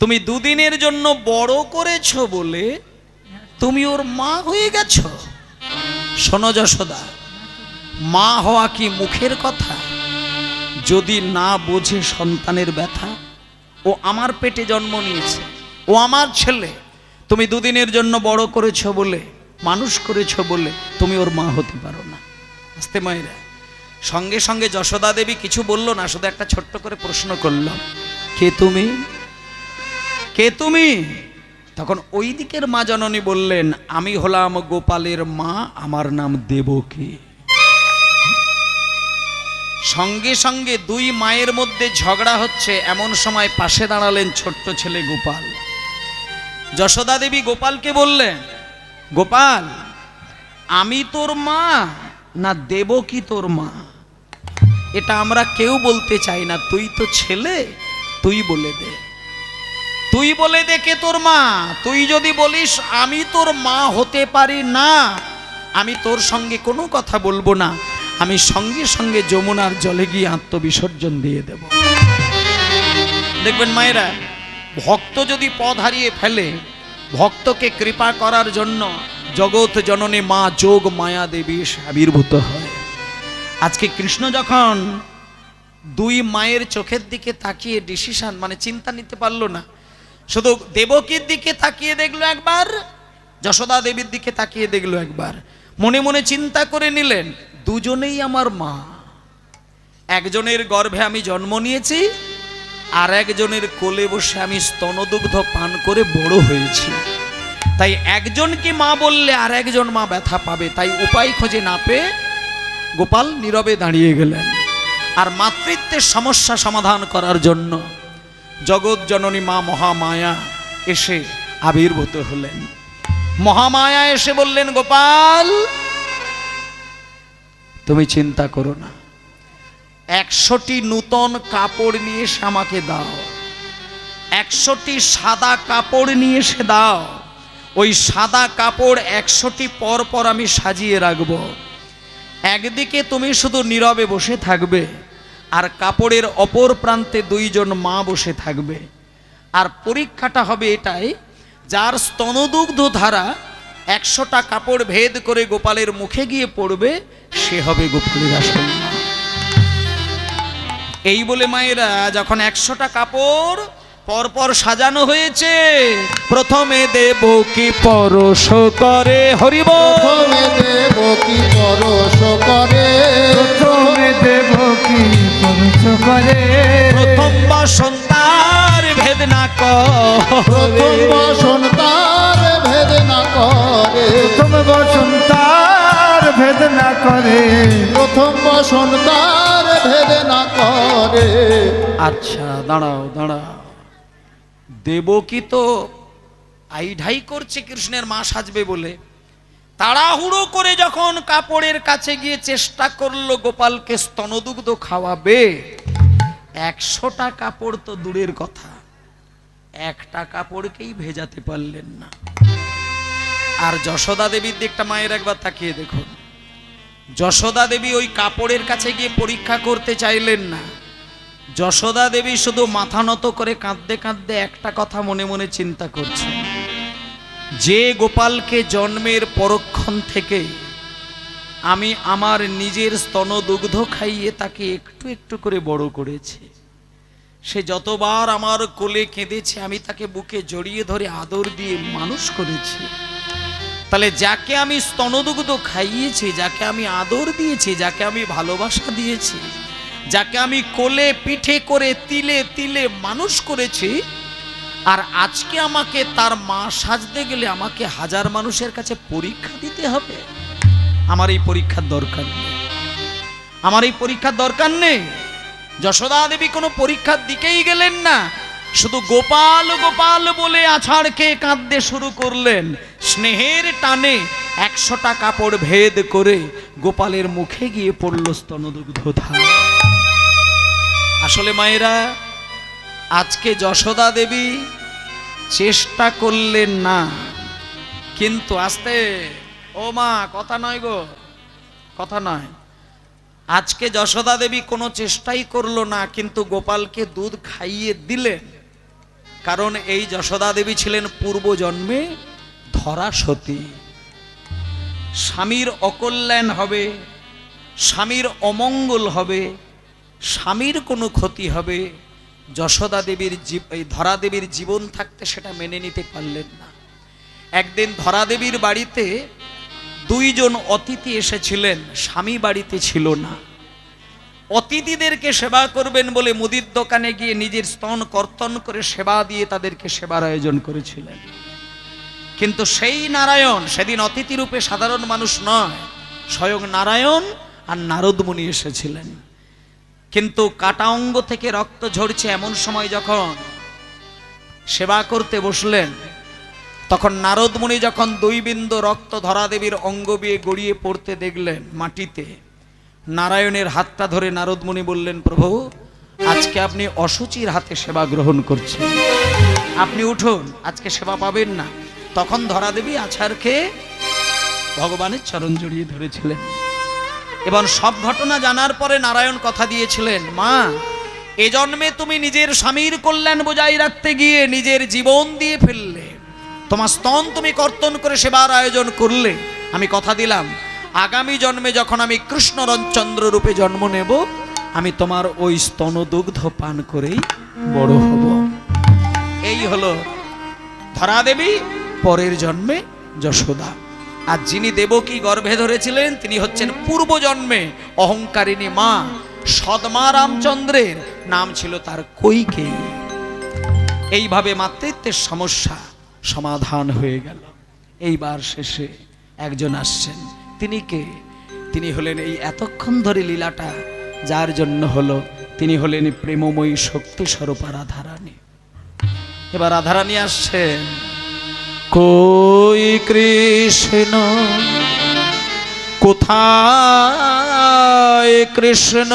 তুমি দুদিনের জন্য বড় করেছো বলে তুমি ওর মা হয়ে গেছো। শোনো যশোদা, মা হওয়া কি মুখের কথা? যদি না বোঝে সন্তানের ব্যথা, ও আমার পেটে জন্ম নিয়েছে, ও আমার ছেলে, তুমি দুদিনের জন্য বড় করেছো বলে, মানুষ করেছো বলে তুমি ওর মা হতে পারো না। আস্তে মায়েরা, সঙ্গে সঙ্গে যশোদা দেবী কিছু বললো না, শুধু একটা ছোট্ট করে প্রশ্ন করলো, কে তুমি, কে তুমি? তখন ওই দিকের মা জননী বললেন, আমি হলাম গোপালের মা, আমার নাম দেবকী। সঙ্গে সঙ্গে দুই মায়ের মধ্যে ঝগড়া হচ্ছে, এমন সময় পাশে দাঁড়ালেন ছোট্ট ছেলে গোপাল। যশোদা দেবী গোপালকে বললেন, গোপাল, আমি তোর মা না দেবকী তোর মা? এটা আমরা কেউ বলতে চাই না, তুই তো ছেলে, তুই বলে দে, তুই বলে দে কে তোর মা। তুই যদি বলিস আমি তোর মা হতে পারি না, আমি তোর সঙ্গে কোনো কথা বলবো না, আমি সঙ্গে সঙ্গে যমুনার জলে গিয়ে আত্মবিসর্জন দিয়ে দেব। দেখবেন মায়েরা, ভক্ত যদি পথ হারিয়ে ফেলে, ভক্তকে কৃপা করার জন্য জগৎ জননী মা যোগ মায়া দেবী আবির্ভূত হয়। আজকে কৃষ্ণ যখন দুই মায়ের চোখের দিকে তাকিয়ে ডিসিশন মানে চিন্তা নিতে পারলো না, শুধু দেবকীর দিকে তাকিয়ে দেখলো একবার, যশোদা দেবীর দিকে তাকিয়ে দেখলো একবার, মনে মনে চিন্তা করে নিলেন, দুজনেই আমার মা। একজনের গর্ভে আমি জন্ম নিয়েছি, আর একজনের কোলে বসে আমি স্তনদুগ্ধ পান করে বড় হয়েছি। তাই একজনকে মা বললে আর একজন মা ব্যথা পাবে, তাই উপায় খোঁজে না পেয়ে গোপাল নীরবে দাঁড়িয়ে গেলেন। আর মাতৃত্বের সমস্যা সমাধান করার জন্য জগৎ জননী মা মহামায়া এসে আবির্ভূত হলেন। মহামায়া এসে বললেন, গোপাল তুমি চিন্তা করো না, 100টি নূতন কাপড় নিয়ে এসে আমাকে দাও, 100টি সাদা কাপড় নিয়ে এসে দাও। ওই সাদা কাপড় 100টি পর পর আমি সাজিয়ে রাখবো। একদিকে তুমি শুধু নীরবে বসে থাকবে, আর কাপড়ের অপর প্রান্তে দুইজন মা বসে থাকবে। আর পরীক্ষাটা হবে এটাই, যার স্তনদুগ্ধ ধারা 100টা কাপড় ভেদ করে গোপালের মুখে গিয়ে পড়বে, সে হবে গোপালের আসল মা। এই বলে মায়েরা যখন 100টা কাপড় পরপর সাজানো হয়েছে, প্রথমে দেবকী পরশ করে, হরিব প্রথমে দেবকী পরশ করে, প্রথমে দেবকী পরশ করে, প্রথম বসন্তার ভেদ না প্রথম বসন্তার ভেদ না করে, প্রথম বসন্তার ভেদ না করে, প্রথম বসন্তার ভেদ না করে। আচ্ছা দাঁড়াও দাঁড়াও, দেবকী তো আইঢাই করছে কৃষ্ণের মা সাজবে বলে, তাড়াহুড়ো করে যখন কাপড়ের কাছে গিয়ে চেষ্টা করলো গোপালকে স্তনদুগ্ধ খাওয়াবে, 100টা কাপড় তো দূরের কথা, একটা কাপড়কেই ভেজাতে পারলেন না। আর যশোদা দেবীর দিকটা মায়ের একবার তাকিয়ে দেখুন, যশোদা দেবী ওই কাপড়ের কাছে গিয়ে পরীক্ষা করতে চাইলেন না। যশোদা দেবী শুধু মাথা নত করে কাঁদতে কাঁদতে একটা কথা মনে মনে চিন্তা করছে, যে গোপালকে জন্মের পরক্ষণ থেকে আমি আমার নিজের স্তনদুগ্ধ খাইয়ে তাকে একটু একটু করে বড় করেছি, সে যতবার আমার কোলে কেঁদেছে আমি তাকে বুকে জড়িয়ে ধরে আদর দিয়ে মানুষ করেছি, তাহলে যাকে আমি স্তনদুগ্ধ খাইয়েছি, যাকে আমি আদর দিয়েছি, যাকে আমি ভালোবাসা দিয়েছি, যাকে আমি কোলে পিঠে করে তিলে তিলে মানুষ করেছি, আর আজকে আমাকে তার মা সাজতে গেলে আমাকে হাজার মানুষের কাছে পরীক্ষা দিতে হবে? আমার এই পরীক্ষার দরকার নেই, আমার এই পরীক্ষার দরকার নেই। যশোদা দেবী কোনো পরীক্ষার দিকেই গেলেন না, শুধু গোপাল গোপাল বলে আছাড় খেয়ে কাঁদতে শুরু করলেন। স্নেহের টানে 100টা কাপড় ভেদ করে গোপালের মুখে গিয়ে পড়ল স্তনদুগ্ধ ধারা। আসলে মায়েরা, আজকে যশোদা দেবী চেষ্টা করলেন না, কিন্তু আস্তে, ও মা কথা নয় গো, কথা নয়। আজকে যশোদা দেবী কোনো চেষ্টাই করলো না, কিন্তু গোপালকে দুধ খাইয়ে দিলেন। কারণ এই যশোদা দেবী ছিলেন পূর্বজন্মে ধরা সতী। স্বামীর অকল্যাণ হবে, স্বামীর অমঙ্গল হবে, স্বামীর কোনো ক্ষতি হবে, যশোদা দেবীর এই ধরা দেবীর জীবন থাকতে সেটা মেনে নিতে পারলেন না। একদিন ধরা দেবীর বাড়িতে দুইজন অতিথি এসেছিলেন, স্বামী বাড়িতে ছিল না। অতিথিদেরকে সেবা করবেন বলে মুদির দোকানে গিয়ে নিজের স্তন কর্তন করে সেবা দিয়ে তাদেরকে সেবার আয়োজন করেছিলেন। কিন্তু সেই নারায়ণ সেদিন অতিথি রূপে সাধারণ মানুষ নয়, স্বয়ং নারায়ণ আর নারদ মুনি এসেছিলেন। কিন্তু কাটা অঙ্গ থেকে রক্ত ঝরছে এমন সময় যখন সেবা করতে বসলেন, তখন নারদ মুনি যখন 2 বিন্দু রক্ত ধরা দেবীর অঙ্গ দিয়ে গড়িয়ে পড়তে দেখলেন মাটিতে, নারায়ণের হাতটা ধরে নারদ মুনি বললেন, প্রভু আজকে আপনি অসুচির হাতে সেবা গ্রহণ করছেন, আপনি উঠুন, আজকে সেবা পাবেন না। তখন ধরা দেবী আছাড় খেয়ে ভগবানের চরণ জড়িয়ে ধরেছিলেন। এবং সব ঘটনা জানার পরে নারায়ণ কথা দিয়েছিলেন, মা এ জন্মে তুমি নিজের স্বামীর কল্যাণ বজায় রাখতে গিয়ে নিজের জীবন দিয়ে ফেললে, তোমার স্তন তুমি কর্তন করে সেবার আয়োজন করলে। আমি কথা দিলাম আগামী জন্মে যখন আমি কৃষ্ণচন্দ্র রূপে জন্ম নেব, আমি তোমার ওই স্তন দুগ্ধ পান করেই বড় হব। এই হলো ধরা দেবী, পরের জন্মে যশোদা। আর যিনি দেবকী গর্ভে ধরেছিলেন তিনি হচ্ছেন পূর্বজন্মে অহংকারিণী মা, সদমা রামচন্দ্রের নাম ছিল তার কৈকেয়ী। এইভাবে মাতৃত্বের সমস্যা সমাধান হয়ে গেল। এইবার শেষে একজন আসছেন, তিনি কে? তিনি হলেন এই এতক্ষণ ধরে লীলাটা যার জন্য হলো, তিনি হলেন প্রেমময়ী শক্তি স্বরূপা রাধারানী। এবার রাধারানী আসছেন, কই কৃষ্ণ কোথায় কৃষ্ণ,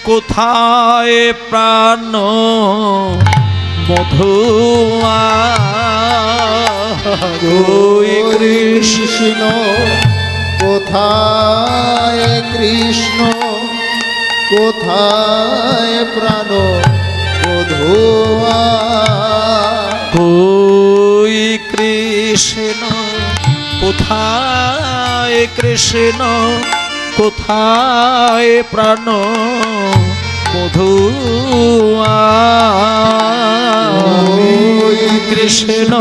কোথায় প্রাণ মধুয়া, কই কৃষ্ণ কোথায় কৃষ্ণ, কোথায় প্রাণ বধুয়া, কই কৃষ্ণ কোথায় কৃষ্ণ, কোথায় প্রাণ মধুয়া, কই কৃষ্ণ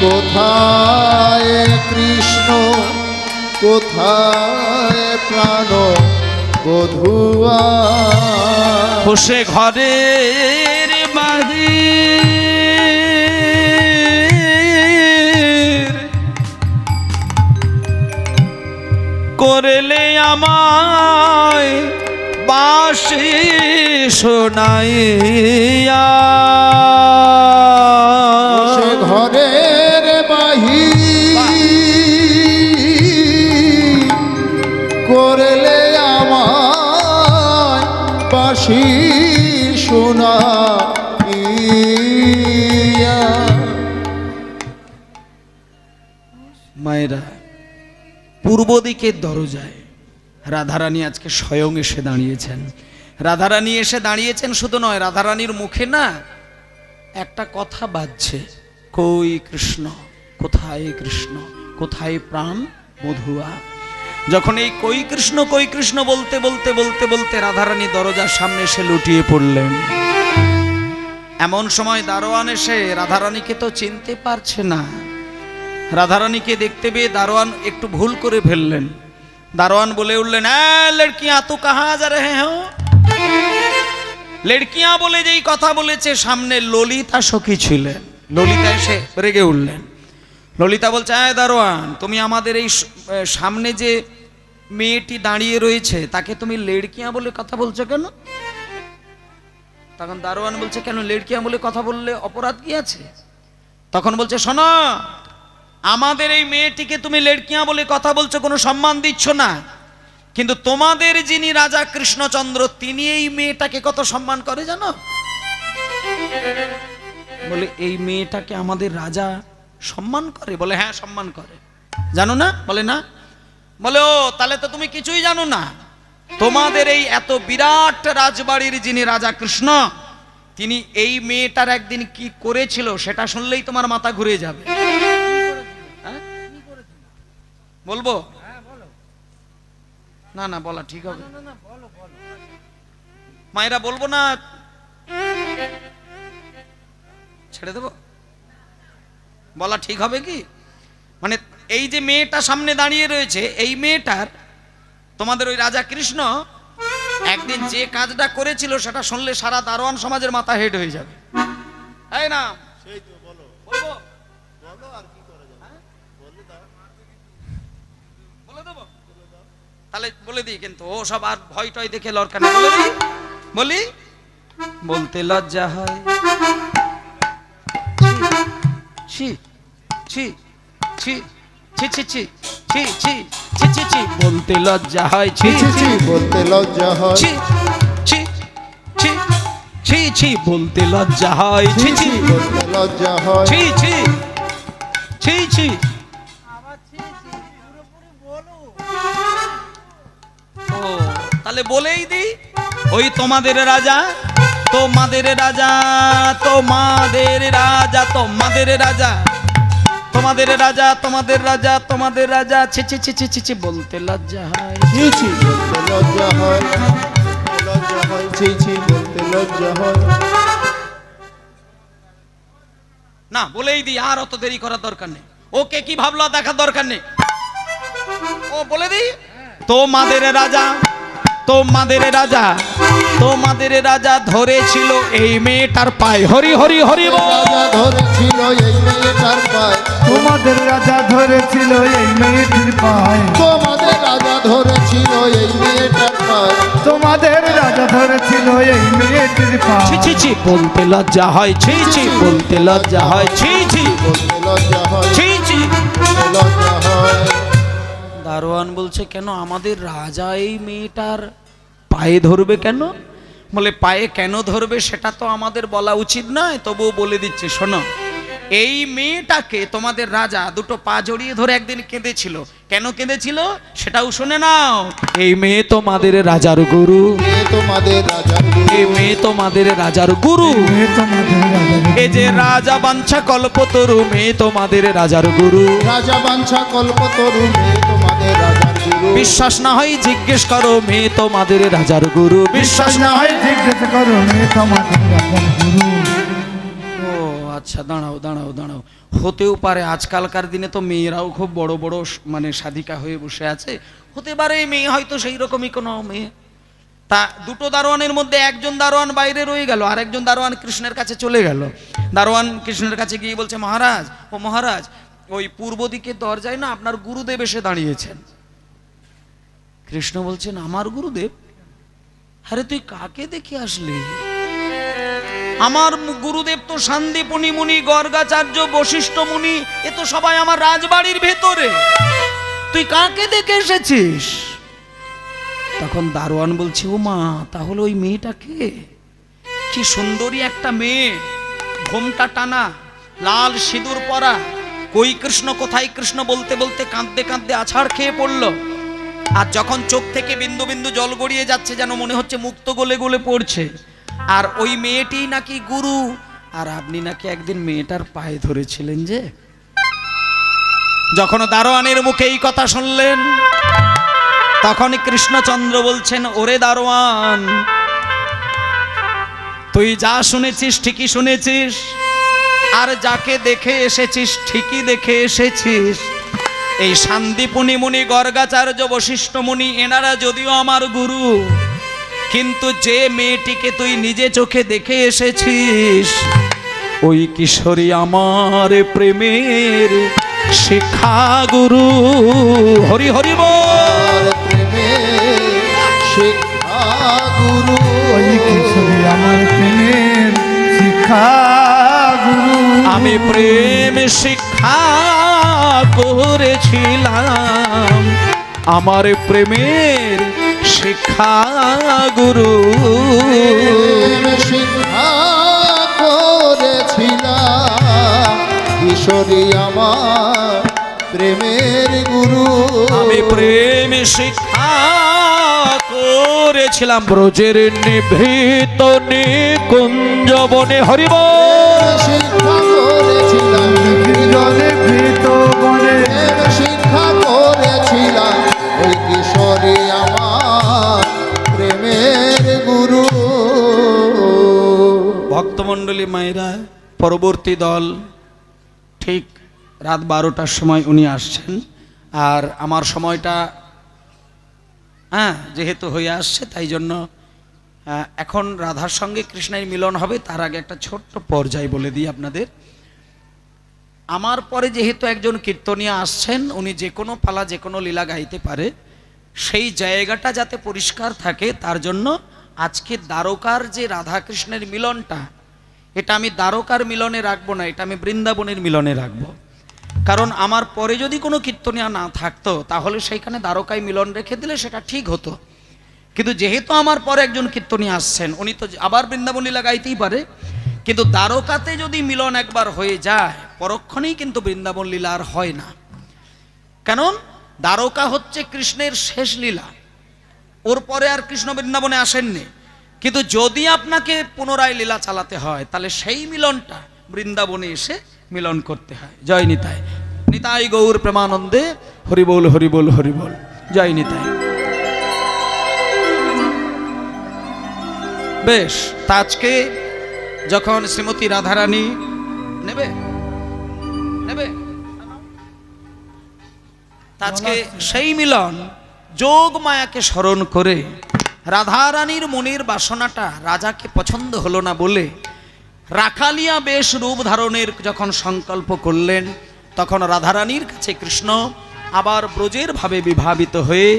কোথায় কৃষ্ণ, কোথায় প্রাণ বধুয়া, বসে ঘরের বাহির করলে আমায় বাঁশি শোনাইয়া, সে ঘরের বাহির করলে আমায় বাঁশি শোনাইয়া। মায়েরা, পূর্ব দিকের দরজায় রাধারানী আজকে স্বয়ং এসে দাঁড়িয়েছেন। রাধারানী এসে দাঁড়িয়েছেন শুধু নয়, রাধারানীর মুখে না একটা কথা বাজছে, কই কৃষ্ণ কোথায় কৃষ্ণ, কোথায় প্রাণ মধুয়া। যখন এই কই কৃষ্ণ বলতে বলতে বলতে বলতে রাধারানী দরজার সামনে এসে লুটিয়ে পড়লেন। এমন সময় দারোয়ান এসে রাধারানীকে তো চিনতে পারছে না। রাধারানীকে দেখতে পেয়ে দারোয়ান একটু ভুল করে ফেললেন। দারোয়ান বলে উঠলেন, লড়কিয়াঁ তু কাহা যা রহে হো। লড়কিয়াঁ বলে যেই কথা বলেছে, সামনে ললিতা সখী ছিলেন। ললিতা এসে রেগে উঠলেন। ললিতা বলছে, দারোয়ান তুমি আমাদের এই সামনে যে মেয়েটি দাঁড়িয়ে রয়েছে তাকে তুমি লড়কিয়াঁ বলে কথা বলছো কেন? তখন দারোয়ান বলছে, কেন লড়কিয়াঁ বলে কথা বললে অপরাধ কি আছে? তখন বলছে, শোনো, আমাদের এই মেয়েটিকে তুমি লড়কিয়াঁ বলে কথা বলছো, কোনো সম্মান দিচ্ছ না। কিন্তু তোমাদের যিনি রাজা কৃষ্ণচন্দ্র তিনি এই মেয়েটাকে কত সম্মান করে জানো? বলে এই মেয়েটাকে আমাদের রাজা সম্মান করে? বলে হ্যাঁ সম্মান করে। জানো না? বলে না। বলে ও তাহলে তো তুমি কিছুই জানো না। তোমাদের এই এত বিরাট রাজবাড়ির যিনি রাজা কৃষ্ণ তিনি এই মেয়েটার একদিন কি করেছিল সেটা শুনলেই তোমার মাথা ঘুরে যাবে। হ্যাঁ? বলবো না? না বলা ঠিক হবে? মায়েরা বলবো না, ছেড়ে দেবো? বলা ঠিক হবে কি? মানে এই যে মেয়েটা সামনে দাঁড়িয়ে রয়েছে এই মেয়েটার তোমাদের ওই রাজা কৃষ্ণ একদিন যে কাজটা করেছিল সেটা শুনলে সারা দারোয়ান সমাজের মাথা হেড হয়ে যাবে। তাই না? বলবো? বলে দেবো? তাহলে বলে দিই, কিন্তু ও সব আর ভয় টয় দেখে লড়কা না। বলে দিই? বলি? বলতে লজ্জা হয়। ছি ছি ছি ছি ছি ছি ছি ছি ছি ছি ছি বলতে লজ্জা হয়। ছি ছি ছি বলতে লজ্জা হয়। ছি ছি ছি ছি ছি বলতে লজ্জা হয়। ছি ছি বলতে লজ্জা হয়। ছি ছি ছি ছি। ও তাহলে বলেই দিই, ওই তোমাদের রাজা তোমাদের রাজা তোমাদের রাজা তোমাদের রাজা তোমাদের রাজা তোমাদের রাজা তোমাদের রাজা ছি ছি ছি ছি ছি ছি বলতে লজ্জা হয়। ছি ছি বলতে লজ্জা হয়। লজ্জা হয়। ছি ছি বলতে লজ্জা হয়। না বলেই দিই, আর অত দেরি করার দরকার নেই। ওকে কি ভাবলো দেখার দরকার নেই। ও বলে দিই, তোমাদের রাজা তোমাদের রাজা তোমাদের রাজা ধরেছিল এই মেয়েটার পায়ে। হরি হরি হরি বল। রাজা ধরেছিল এই মেয়েটার পায়। তোমাদের রাজা ধরেছিল এই মেয়েটির পায়। তোমাদের রাজা ধরেছিল এই মেয়েটার পায়। তোমাদের রাজা ধরেছিল এই মেয়েটির পায়। ছি ছি ছি বলতে লজ্জা হয়। ছি ছি বলতে লজ্জা হয়। ছি ছি বলতে লজ্জা হয়। ছি ছি। বলতে লজ্জা হয়। দারোয়ান বলছে কেন আমাদের রাজা এই মেয়েটার পায়ে ধরবে কেন? বলে পায়ে কেন ধরবে সেটা তো আমাদের বলা উচিত নয়, তবুও বলে দিচ্ছে শোনো। এই মেয়েটাকে তোমাদের রাজা দুটো পা জড়িয়ে ধরে একদিন কেঁদেছিল। কেন কেঁদেছিল সেটাও শুনে নাও। এই মেয়ে তোমাদের রাজার গুরু। এ তোমাদের রাজার গুরু। এই মেয়ে তোমাদের রাজার গুরু। মেয়ে তোমাদের রাজার গুরু। এই যে রাজা বাঞ্ছা কল্পতরু মেয়ে তোমাদের রাজার গুরু। রাজা বাঞ্ছা কল্পতরু মেয়ে তোমাদের রাজার গুরু। বিশ্বাস না হয় জিজ্ঞেস করো মেয়ে তোমাদের রাজার গুরু। বিশ্বাস না হয় জিজ্ঞেস করো মেয়ে তোমাদের রাজার গুরু। ও আচ্ছা দাঁড়াও দাঁড়াও দাঁড়াও, হতেও পারে আজকালকার দিনে তো মেয়েরাও খুব বড় বড় মানে সাধিকা হয়ে বসে আছে। হতে পারে এই মেয়ে হয়তো সেই রকমই কোনো মেয়ে। তা দুটো দারোয়ানের মধ্যে একজন দারোয়ান বাইরে রয়ে গেল আর একজন দারোয়ান কৃষ্ণের কাছে চলে গেল। দারোয়ান কৃষ্ণের কাছে গিয়ে বলছে মহারাজ ও মহারাজ ওই পূর্ব দিকে দরজায় না আপনার গুরুদেব এসে দাঁড়িয়েছেন। কৃষ্ণ বলছেন আমার গুরুদেব? আরে তুই কাকে দেখে আসলি? আমার গুরুদেব তো শান্তিপুনি মুনি গর্গাচার্য বশিষ্ঠ মুনি, এ তো সবাই আমার রাজবাড়ির ভেতরে। তুই কাকে দেখে এসেছিস? তখন দারোয়ান বলছে ও মা তাহলে ওই মেয়েটাকে? কি সুন্দরী একটা মেয়ে, ঘোমটা টানা, লাল সিঁদুর পরা। কই কৃষ্ণ কোথায় কৃষ্ণ বলতে বলতে কাঁদতে কাঁদতে আছাড় খেয়ে পড়লো। আর যখন চোখ থেকে বিন্দু বিন্দু জল গড়িয়ে যাচ্ছে যেন মনে হচ্ছে মুক্ত গলে গলে পড়ছে। আর ওই মেয়েটি নাকি গুরু, আর আপনি নাকি একদিন মেয়েটার পায়ে ধরেছিলেন। যে যখন দারোয়ানের মুখে এই কথা শুনলেন তখন কৃষ্ণচন্দ্র বলছেন ওরে দারোয়ান তুই যা শুনেছিস ঠিকই শুনেছিস, আর যাকে দেখে এসেছিস ঠিকই দেখে এসেছিস। এই শান্তিপুনি মুনি গর্গাচার্য বশিষ্ঠ মুনি এনারা যদিও আমার গুরু, কিন্তু যে মেয়েটিকে তুই নিজে চোখে দেখে এসেছিস ওই কিশোরী আমার প্রেমের শিক্ষা গুরু। হরি হরি বল। প্রেমের শিক্ষা গুরু। ওই কিশোরী আমার প্রেমের শিক্ষা গুরু। আমি প্রেম শিক্ষা করেছিলাম আমার প্রেমের শিক্ষা গুরু। প্রেম শিক্ষা করেছিলাম কিশোরী আমার প্রেমের গুরু। আমি প্রেম শিক্ষা করেছিলাম ব্রজের নিভৃত নিকুঞ্জ বনে। হরিব শিক্ষা করেছিলাম জলে ভীত বনে প্রেম শিক্ষা করেছিলাম ওই কিশোরী আমার প্রেমের গুরু। ভক্তমণ্ডলী মায়েরা, পরবর্তী দল ঠিক রাত 12টার সময় উনি আসছেন। আর আমার সময়টা যেহেতু হয়ে আসছে তাই জন্য এখন রাধার সঙ্গে কৃষ্ণের মিলন হবে। তার আগে একটা ছোট্ট পর্যায় বলে দিই আপনাদের। আমার পরে যেহেতু একজন কীর্তনিয়া আসছেন, উনি যে কোনো পালা যে কোনো লীলা গাইতে পারে, সেই জায়গাটা যাতে পরিষ্কার থাকে তার জন্য আজকে দ্বারকার যে রাধা কৃষ্ণের মিলনটা, এটা আমি দ্বারকার মিলনে রাখবো না, এটা আমি বৃন্দাবনের মিলনে রাখবো। কারণ আমার পরে যদি কোনো কীর্তনিয়া না থাকতো তাহলে সেইখানে দ্বারকায় মিলন রেখে দিলে সেটা ঠিক হতো। কিন্তু যেহেতু আমার পরে একজন কীর্তনিয়া আসছেন, উনি তো আবার বৃন্দাবন লীলা গাইতেই পারে, কিন্তু দ্বারকাতে যদি মিলন একবার হয়ে যায় পরক্ষণেই কিন্তু বৃন্দাবন লীলা আর হয় না। কারণ দ্বারকা হচ্ছে কৃষ্ণের শেষ লীলা, ওর পরে আর কৃষ্ণ বৃন্দাবনে আসেননি। কিন্তু যদি আপনাকে পুনরায় লীলা চালাতে হয় তাহলে সেই মিলনটা বৃন্দাবনে এসে মিলন করতে হয়। জয় নিতাই, নিতাই গৌর প্রেমানন্দে, হরিবোল হরিবোল হরিবোল, জয় নিতাই। বেশ, তা আজকে যখন শ্রীমতী রাধারানী নেবে নেবে আজকে সেই মিলন যোগ মায়াকে স্মরণ করে রাধারানীর মনের বাসনাটা রাজাকে পছন্দ হলো না বলে রাখালিয়া বেশ রূপ ধারণের যখন সংকল্প করলেন, তখন রাধারানীর কাছে কৃষ্ণ আবার ব্রজের ভাবে বিভাবিত হয়ে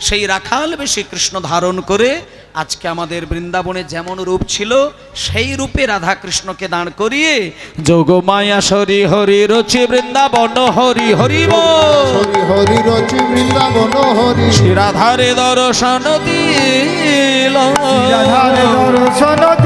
সেই রাখাল বেশে কৃষ্ণ ধারণ করে আজকে আমাদের বৃন্দাবনে যেমন রূপ ছিল সেই রূপে রাধা কৃষ্ণকে দাঁড় করিয়ে যোগমায়া হরি হরি রচি বৃন্দাবন হরি হরি হরি হরি রচি বৃন্দাবন হরি। শ্রী রাধারে দর্শন দিল রাধার দর্শন